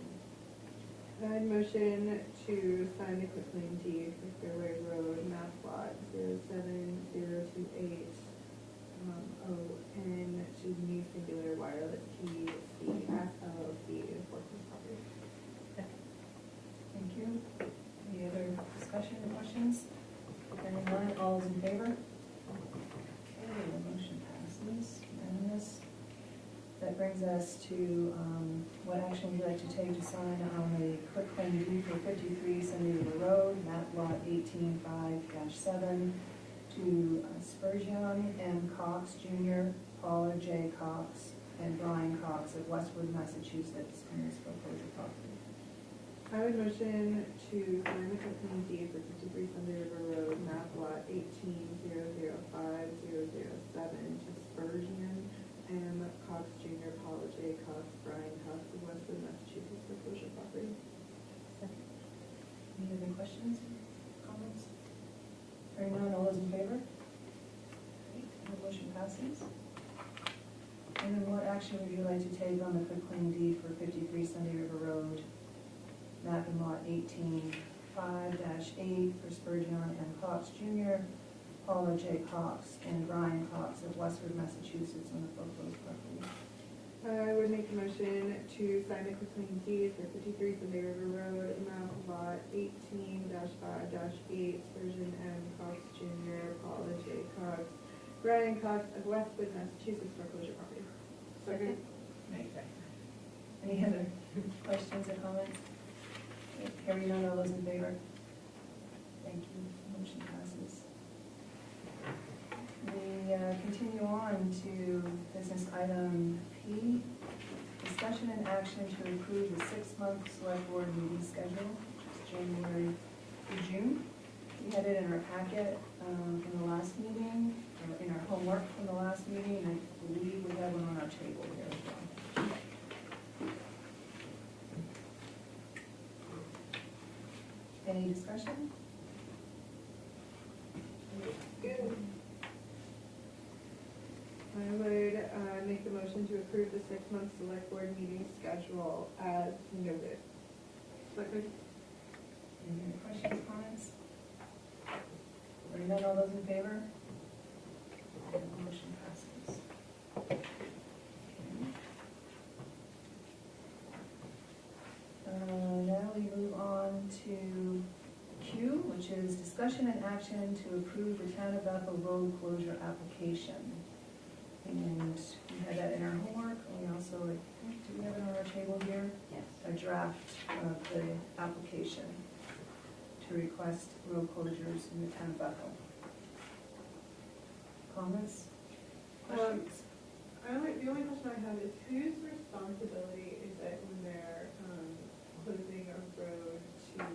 [SPEAKER 1] I'd motion to sign the quitclaim deed for Fairway Road, map lot 07028, ON to New Singular Wireless PCS LLC in foreclosed property.
[SPEAKER 4] Thank you. Any other discussion or questions? Hearing none, all is in favor? Okay, the motion passes, unanimous. That brings us to, what action would you like to take to sign on the quitclaim deed for 53 Sunday River Road, map lot 185-7, to Spurgeon M. Cox Jr., Paula J. Cox, and Brian Cox of Westwood, Massachusetts, on this foreclosure property.
[SPEAKER 1] I would motion to sign the quitclaim deed for 53 Sunday River Road, map lot 18005-007 to Spurgeon M. Cox Jr., Paula J. Cox, Brian Cox of Westwood, Massachusetts, foreclosure property.
[SPEAKER 4] Any other questions, comments? Hearing none, all those in favor? Great, the motion passes. And then what action would you like to take on the quitclaim deed for 53 Sunday River Road, map and lot 185-8 for Spurgeon M. Cox Jr., Paula J. Cox, and Brian Cox of Westford, Massachusetts, on the foreclosed property?
[SPEAKER 1] I would make a motion to sign the between deed for 53 Sunday River Road, map lot 18-5-8, Version M, Cox Jr., Paula J. Cox, Brian Cox of Westwood, Massachusetts, foreclosure property.
[SPEAKER 4] Second. Any other questions or comments? Hearing none, all those in favor? Thank you, motion passes. We continue on to business item P, discussion and action to approve the 6-month select board meeting schedule, which is January to June. We had it in our packet from the last meeting, or in our homework from the last meeting, and I believe we have one on our table here as well. Any discussion?
[SPEAKER 1] Good. I would make the motion to approve the 6-month select board meeting schedule as noted.
[SPEAKER 4] Second. Any other questions, comments? Hearing none, all those in favor? Motion passes. Now we move on to Q, which is discussion and action to approve the Town of Bethel road closure application. And we had that in our homework, and we also, do we have it on our table here?
[SPEAKER 6] Yes.
[SPEAKER 4] A draft of the application to request road closures in the Town of Bethel. Comments? Questions?
[SPEAKER 1] The only question I have is whose responsibility is it when they're closing a road to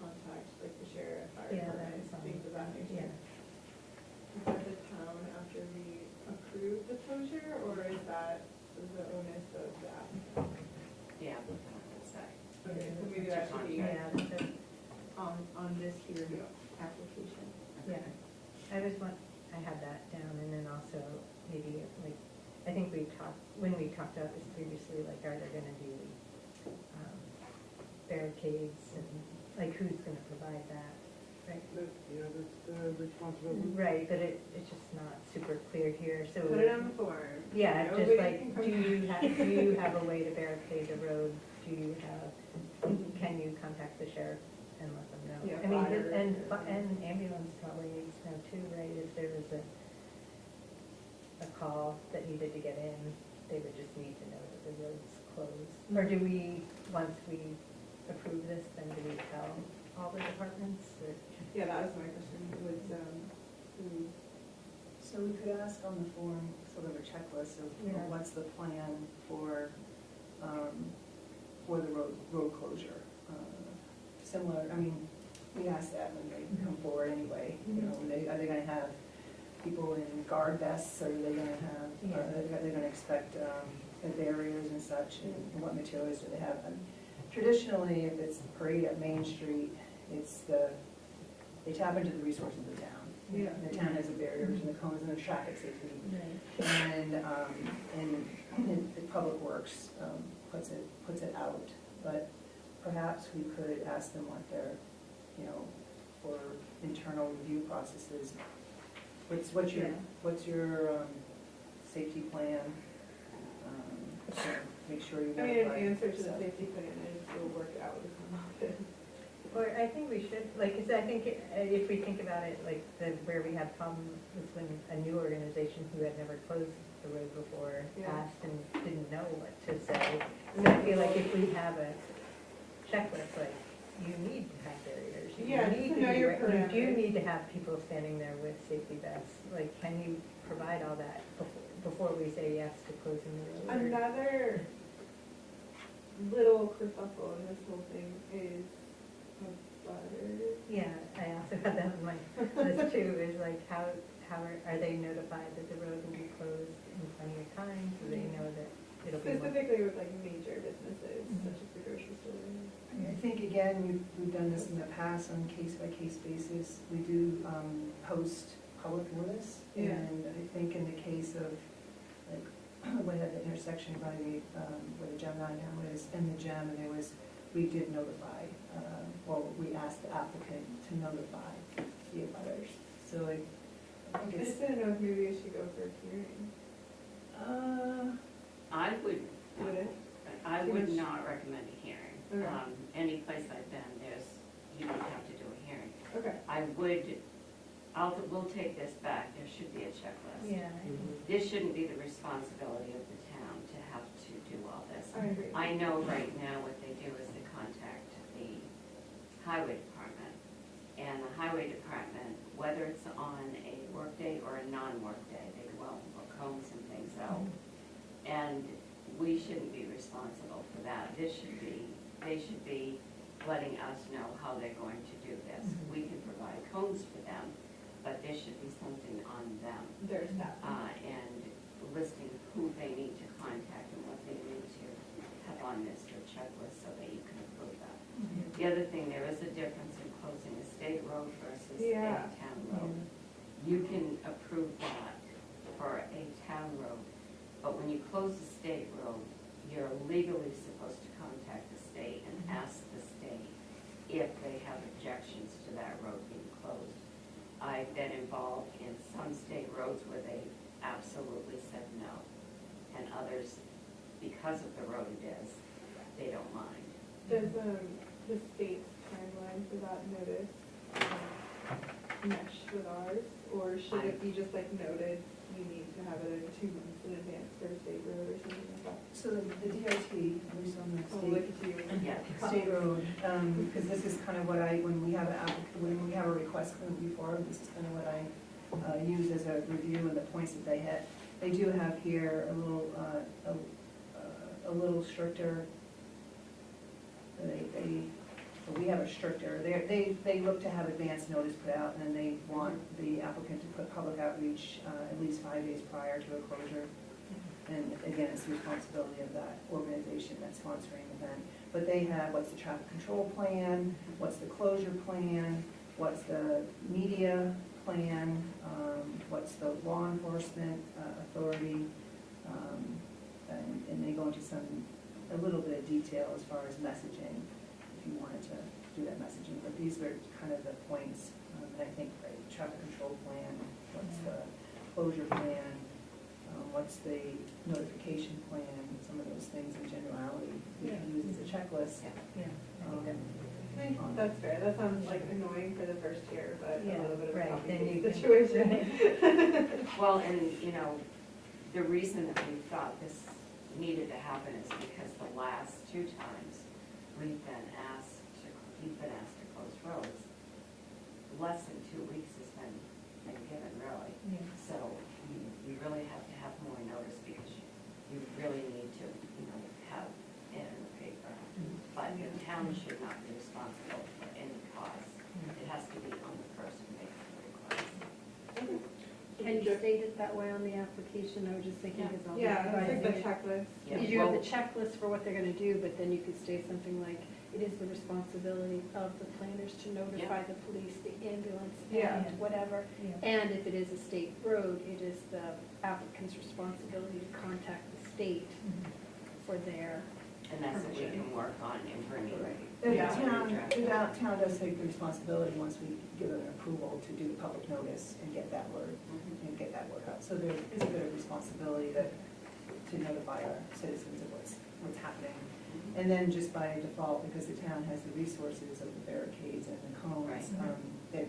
[SPEAKER 1] contact like the sheriff, fire
[SPEAKER 7] Yeah,
[SPEAKER 1] department,
[SPEAKER 7] that's
[SPEAKER 1] things of that nature?
[SPEAKER 7] Yeah.
[SPEAKER 1] Is that the town after we approve the closure, or is that the onus of the applicant?
[SPEAKER 6] Yeah, that's that.
[SPEAKER 1] Okay, so maybe that should be
[SPEAKER 7] Yeah, that's it.
[SPEAKER 1] on this here application.
[SPEAKER 7] Yeah, I had that down, and then also maybe, like, I think when we talked about this previously, like, are there gonna be barricades, and, like, who's gonna provide that, right?
[SPEAKER 8] That's the responsibility.
[SPEAKER 7] Right, but it's just not super clear here, so.
[SPEAKER 1] Put it on the form.
[SPEAKER 7] Yeah, just
[SPEAKER 1] Nobody
[SPEAKER 7] like,
[SPEAKER 1] can come
[SPEAKER 7] do you have a way to barricade the road? Can you contact the sheriff and let them know?
[SPEAKER 1] Yeah,
[SPEAKER 7] I mean,
[SPEAKER 1] fire.
[SPEAKER 7] and ambulance probably needs to know too, right? If there was a call that needed to get in, they would just need to know that the road's closed. Or do we, once we approve this, then do we tell all the departments, or?
[SPEAKER 1] Yeah, that was my question, was, who,
[SPEAKER 4] So we could ask on the form, sort of a checklist of
[SPEAKER 7] Yeah.
[SPEAKER 4] what's the plan for the road closure. Similar, I mean, we ask that when they come forward anyway, you know, are they gonna have people in guard vests, or are they gonna have, are they gonna expect barriers and such, and what materials do they have? And traditionally, if it's the parade at Main Street, they tap into the resources of the town.
[SPEAKER 1] Yeah.
[SPEAKER 4] The town has the barriers and the cones and the traffic safety.
[SPEAKER 7] Right.
[SPEAKER 4] And the Public Works puts it out, but perhaps we could ask them what their, you know, for internal review processes, what's your safety plan? So make sure you.
[SPEAKER 1] I mean, an
[SPEAKER 4] notify
[SPEAKER 1] answer to the
[SPEAKER 4] stuff.
[SPEAKER 1] safety plan is we'll work it out with some office.
[SPEAKER 7] Or I think we should, like, 'cause I think if we think about it, like, where we had problems was when a new organization who had never closed the road before
[SPEAKER 1] Yeah.
[SPEAKER 7] asked and didn't know what to say. So I feel like if we have a checklist, like, you need to have barriers.
[SPEAKER 1] Yeah,
[SPEAKER 7] need
[SPEAKER 1] to know your
[SPEAKER 7] You do
[SPEAKER 1] parameters.
[SPEAKER 7] need to have people standing there with safety vests. Like, can you provide all that before we say yes to closing the road?
[SPEAKER 1] Another little kerfuffle in this whole thing is butters.
[SPEAKER 7] Yeah, I also had that on my list too, is like, how are they notified that the road will be closed in plenty of time, so they know that it'll be.
[SPEAKER 1] Specifically with like major businesses, such as the grocery store.
[SPEAKER 4] I think, again, we've done this in the past on case-by-case basis. We do post public notice.
[SPEAKER 1] Yeah.
[SPEAKER 4] And I think in the case of, like, we had the intersection by the, where the Gem 9 now is, and the Gem, and we did notify, we asked the applicant to notify the abutters. So I
[SPEAKER 1] I
[SPEAKER 4] think
[SPEAKER 1] just
[SPEAKER 4] it's,
[SPEAKER 1] didn't know if maybe we should go for a hearing.
[SPEAKER 6] I would
[SPEAKER 1] Do it?
[SPEAKER 6] I
[SPEAKER 1] Too
[SPEAKER 6] would
[SPEAKER 1] much-
[SPEAKER 6] not recommend a hearing.
[SPEAKER 1] Okay.
[SPEAKER 6] Any place I've been, you don't have to do a hearing.
[SPEAKER 1] Okay.
[SPEAKER 6] We'll take this back, there should be a checklist.
[SPEAKER 7] Yeah.
[SPEAKER 6] This shouldn't be the responsibility of the town to have to do all this.
[SPEAKER 1] I agree.
[SPEAKER 6] I know right now what they do is they contact the highway department. And the highway department, whether it's on a workday or a non-workday, they go out and put cones and things out. And we shouldn't be responsible for that. They should be letting us know how they're going to do this. We can provide cones for them, but there should be something on them.
[SPEAKER 1] There's that.
[SPEAKER 6] And listing who they need to contact and what they need to have on this checklist so that you can approve that. The other thing, there is a difference in closing a state road versus a
[SPEAKER 1] Yeah.
[SPEAKER 6] town road. You can approve that for a town road, but when you close a state road, you're legally supposed to contact the state and ask the state if they have objections to that road being closed. I've been involved in some state roads where they absolutely said no, and others, because of the road it is, they don't mind.
[SPEAKER 1] Does the state's timeline for that notice mesh with ours? Or should it be just like noted, you need to have it in 2 months in advance for a state road or something like that?
[SPEAKER 4] So the DOT, at least on the
[SPEAKER 1] I'll
[SPEAKER 4] state,
[SPEAKER 1] look at you.
[SPEAKER 6] Yeah.
[SPEAKER 4] state road, because this is kind of what when we have a request coming before, this is kind of what I use as a review and the points that they hit. They do have here a little stricter, we have a stricter, they look to have advance notice put out, and then they want the applicant to put public outreach at least 5 days prior to a closure. And again, it's the responsibility of that organization that's sponsoring the event. But they have, what's the traffic control plan, what's the closure plan, what's the media plan, what's the law enforcement authority, and they go into a little bit of detail as far as messaging, if you wanted to do that messaging. But these are kind of the points, and I think, right, traffic control plan, what's the closure plan, what's the notification plan, some of those things in generality, you can use as a checklist.
[SPEAKER 7] Yeah.
[SPEAKER 1] That's fair, that sounds like annoying for the first year, but a
[SPEAKER 7] Yeah,
[SPEAKER 1] little bit of a
[SPEAKER 7] right, then you
[SPEAKER 1] complicated
[SPEAKER 7] can-
[SPEAKER 1] situation.
[SPEAKER 6] Well, and, the reason that we thought this needed to happen is because the last 2 times you've been asked to close roads, less than 2 weeks has been given, really.
[SPEAKER 7] Yeah.
[SPEAKER 6] So you really have to have more notice because you really need to, have it in the paper. But the town should not be responsible for any cost. It has to be on the person making the request.
[SPEAKER 9] Can you state it that way on the application? I was just thinking, because I'll be
[SPEAKER 1] Yeah, it's like the
[SPEAKER 9] advising.
[SPEAKER 1] checklist.
[SPEAKER 6] Yeah,
[SPEAKER 9] You have
[SPEAKER 6] well-
[SPEAKER 9] the checklist for what they're gonna do, but then you could state something like, it is the responsibility of the planners to notify the police, the ambulance,
[SPEAKER 1] Yeah.
[SPEAKER 9] and whatever.
[SPEAKER 7] Yeah.
[SPEAKER 9] And if it is a state road, it is the applicant's responsibility to contact the state for their,
[SPEAKER 6] And that's what we can work on and bring it.
[SPEAKER 4] The
[SPEAKER 1] Yeah.
[SPEAKER 4] town does take the responsibility once we give them an approval to do the public notice and get that word out. So there is a bit of responsibility to notify our citizens of what's happening. And then just by default, because the town has the resources of the barricades and the cones,
[SPEAKER 6] Right.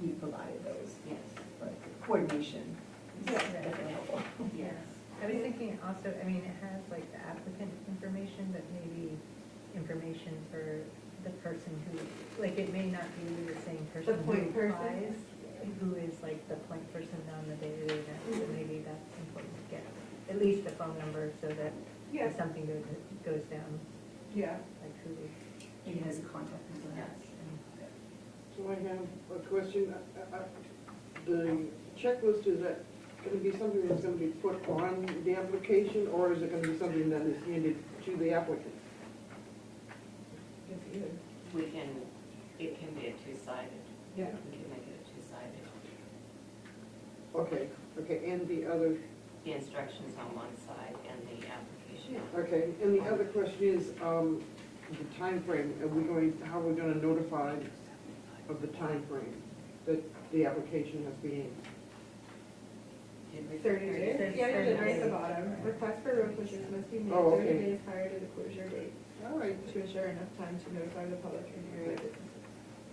[SPEAKER 4] we provided those.
[SPEAKER 6] Yes,
[SPEAKER 4] But coordination is
[SPEAKER 1] Yeah.
[SPEAKER 4] definitely helpful.
[SPEAKER 6] yes.
[SPEAKER 7] I was thinking also, I mean, it has like the applicant information, but maybe information for the person who, like, it may not be the same person
[SPEAKER 1] The
[SPEAKER 7] who
[SPEAKER 1] point person?
[SPEAKER 7] applies, who is like the point person on the day-to-day event, so maybe that's important to get at least a phone number so that
[SPEAKER 1] Yeah.
[SPEAKER 7] if something goes down,
[SPEAKER 1] Yeah.
[SPEAKER 7] like who is.
[SPEAKER 4] He has a contact info.
[SPEAKER 6] Yes.
[SPEAKER 8] So I have a question. The checklist, is that going to be something that's going to be put on the application, or is it going to be something that is handed to the applicant?
[SPEAKER 6] It can be a two-sided.
[SPEAKER 1] Yeah.
[SPEAKER 6] We can make it a two-sided.
[SPEAKER 8] Okay, and the other,
[SPEAKER 6] The instructions on one side and the application.
[SPEAKER 8] okay, and the other question is, the timeframe. How are we going to notify of the timeframe that the application has been?
[SPEAKER 4] did read
[SPEAKER 1] 30 days?
[SPEAKER 7] Says
[SPEAKER 1] Yeah, you did
[SPEAKER 7] 30
[SPEAKER 1] right at the
[SPEAKER 7] days.
[SPEAKER 1] bottom. Request for road closures must be made
[SPEAKER 8] Oh,
[SPEAKER 1] 30
[SPEAKER 8] okay.
[SPEAKER 1] days prior to the closure date
[SPEAKER 8] All right.
[SPEAKER 1] to ensure enough time to notify the public and area businesses.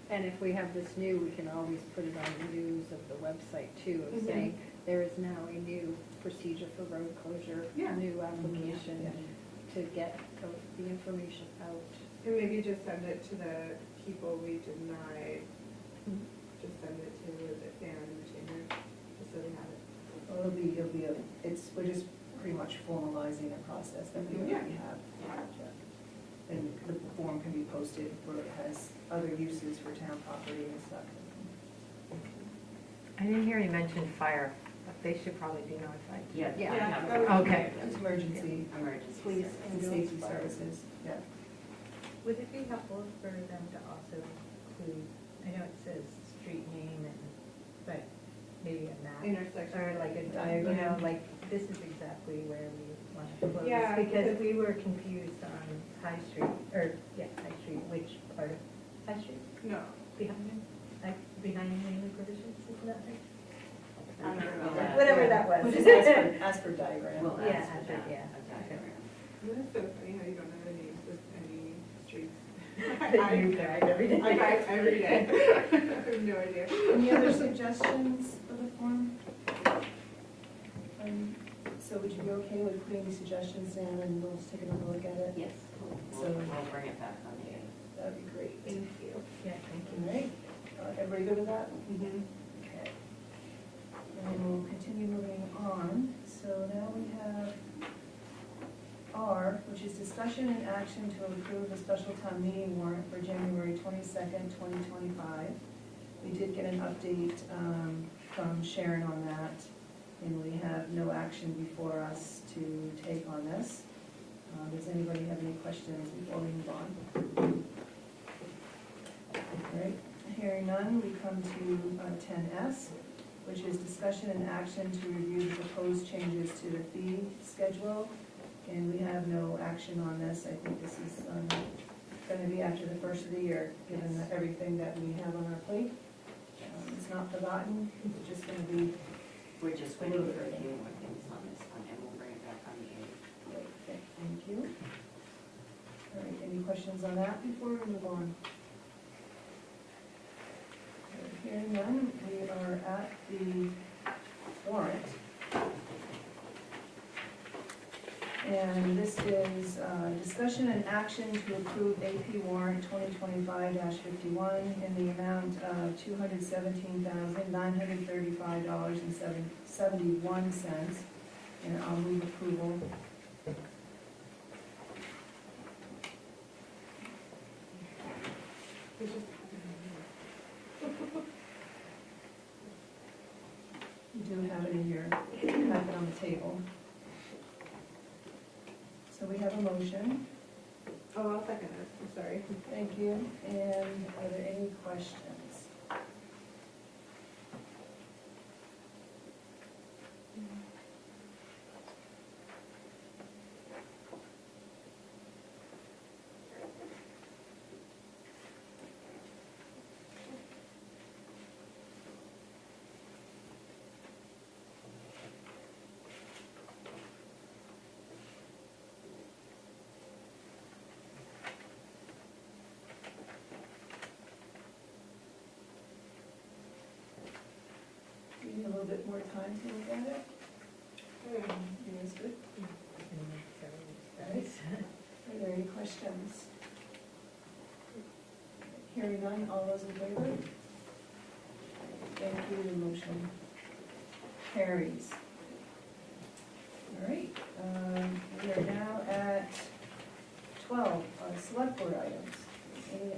[SPEAKER 9] And if we have this new, we can always put it on the news of the website too, of
[SPEAKER 1] Mhm.
[SPEAKER 9] saying, there is now a new procedure for road closure,
[SPEAKER 1] Yeah.
[SPEAKER 9] a new application to get the information out.
[SPEAKER 1] And maybe just send it to the people we denied. Just send it to Elizabeth and Taylor, just so they have it.
[SPEAKER 4] Well, we're just pretty much formalizing a process that we
[SPEAKER 1] Yeah.
[SPEAKER 4] already have. And the form can be posted where it has other uses for town property and stuff.
[SPEAKER 7] I didn't hear you mention fire, but they should probably be notified.
[SPEAKER 6] Yeah.
[SPEAKER 1] Yeah,
[SPEAKER 6] I have
[SPEAKER 1] that
[SPEAKER 6] a-
[SPEAKER 1] would-
[SPEAKER 7] Okay.
[SPEAKER 4] It's emergency,
[SPEAKER 6] Emergency.
[SPEAKER 9] Police
[SPEAKER 6] service.
[SPEAKER 4] and safety services, yeah.
[SPEAKER 7] Would it be helpful for them to also include, I know it says street name and, but maybe a map?
[SPEAKER 1] Intersection.
[SPEAKER 7] Or like a diagram, like this is exactly where we want to close.
[SPEAKER 1] Yeah,
[SPEAKER 7] Because
[SPEAKER 1] because-
[SPEAKER 7] we were confused on High Street, High Street, which part of High Street?
[SPEAKER 1] No.
[SPEAKER 7] Behind, behind Langley Provisions, isn't that right?
[SPEAKER 1] I don't know.
[SPEAKER 6] We'll add-
[SPEAKER 7] Whatever that was.
[SPEAKER 4] We'll just ask for diagram.
[SPEAKER 6] We'll
[SPEAKER 7] Yeah,
[SPEAKER 6] ask for
[SPEAKER 7] ask
[SPEAKER 6] that,
[SPEAKER 7] for- yeah.
[SPEAKER 6] a diagram.
[SPEAKER 1] That is so funny how you don't know the names of any streets.
[SPEAKER 7] That you drive every day.
[SPEAKER 1] I drive every day. I have no idea.
[SPEAKER 4] Any other suggestions for the form? So would you be okay with putting these suggestions in and we'll just take another look at it?
[SPEAKER 6] Yes,
[SPEAKER 4] So-
[SPEAKER 6] we'll bring it back on the 8th.
[SPEAKER 4] That'd be great.
[SPEAKER 1] Thank you.
[SPEAKER 7] Yeah, thank you.
[SPEAKER 4] All right, everybody good with that?
[SPEAKER 1] Mm-hmm.
[SPEAKER 4] Okay. And we'll continue moving on. So now we have R, which is discussion and action to approve a special town meeting warrant for January 22nd, 2025. We did get an update from Sharon on that, and we have no action before us to take on this. Does anybody have any questions before we move on? All right, hearing none, we come to 10S, which is discussion and action to review the proposed changes to the fee schedule. And we have no action on this. I think this is going to be after the first of the year, given
[SPEAKER 6] Yes.
[SPEAKER 4] everything that we have on our plate. It's not forgotten, it's just going to be,
[SPEAKER 6] We're just waiting for a few more things on this one, and we'll bring it back on the 8th.
[SPEAKER 4] great, okay, thank you. All right, any questions on that before we move on? Hearing none, we are at the warrant. And this is discussion and action to approve AP warrant 2025-51 in the amount of $217,935.71. And I'll move approval. You do have it in your packet on the table. So we have a motion.
[SPEAKER 1] Oh, I'll second it, I'm sorry.
[SPEAKER 4] Thank you. And are there any questions? Do you need a little bit more time to look at it? That's good. Are there any questions? Hearing none, all those in favor? Thank you, the motion carries. All right, we are now at 12, select board items.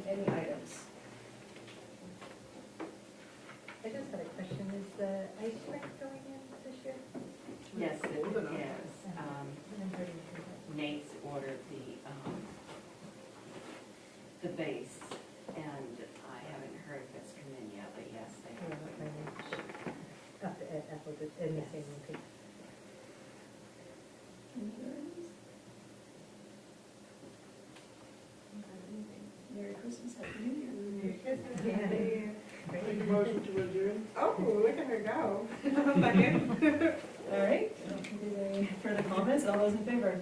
[SPEAKER 4] Any items?
[SPEAKER 7] I just had a question, is the ice rink going in this year?
[SPEAKER 6] Yes, it
[SPEAKER 8] Hold on.
[SPEAKER 6] is.
[SPEAKER 7] I'm pretty sure that-
[SPEAKER 6] Nate's ordered the base, and I haven't heard if it's come in yet, but yes, they
[SPEAKER 7] I don't know
[SPEAKER 6] have.
[SPEAKER 7] if I reached up at Appleton, in the same location.
[SPEAKER 4] Merry Christmas, Happy New Year.
[SPEAKER 1] Merry Christmas,
[SPEAKER 7] Yeah.
[SPEAKER 1] Happy New Year.
[SPEAKER 8] Make a motion to adjourn?
[SPEAKER 1] Oh, look at her go. Second.
[SPEAKER 4] All right, I don't think there's any further comments, all those in favor?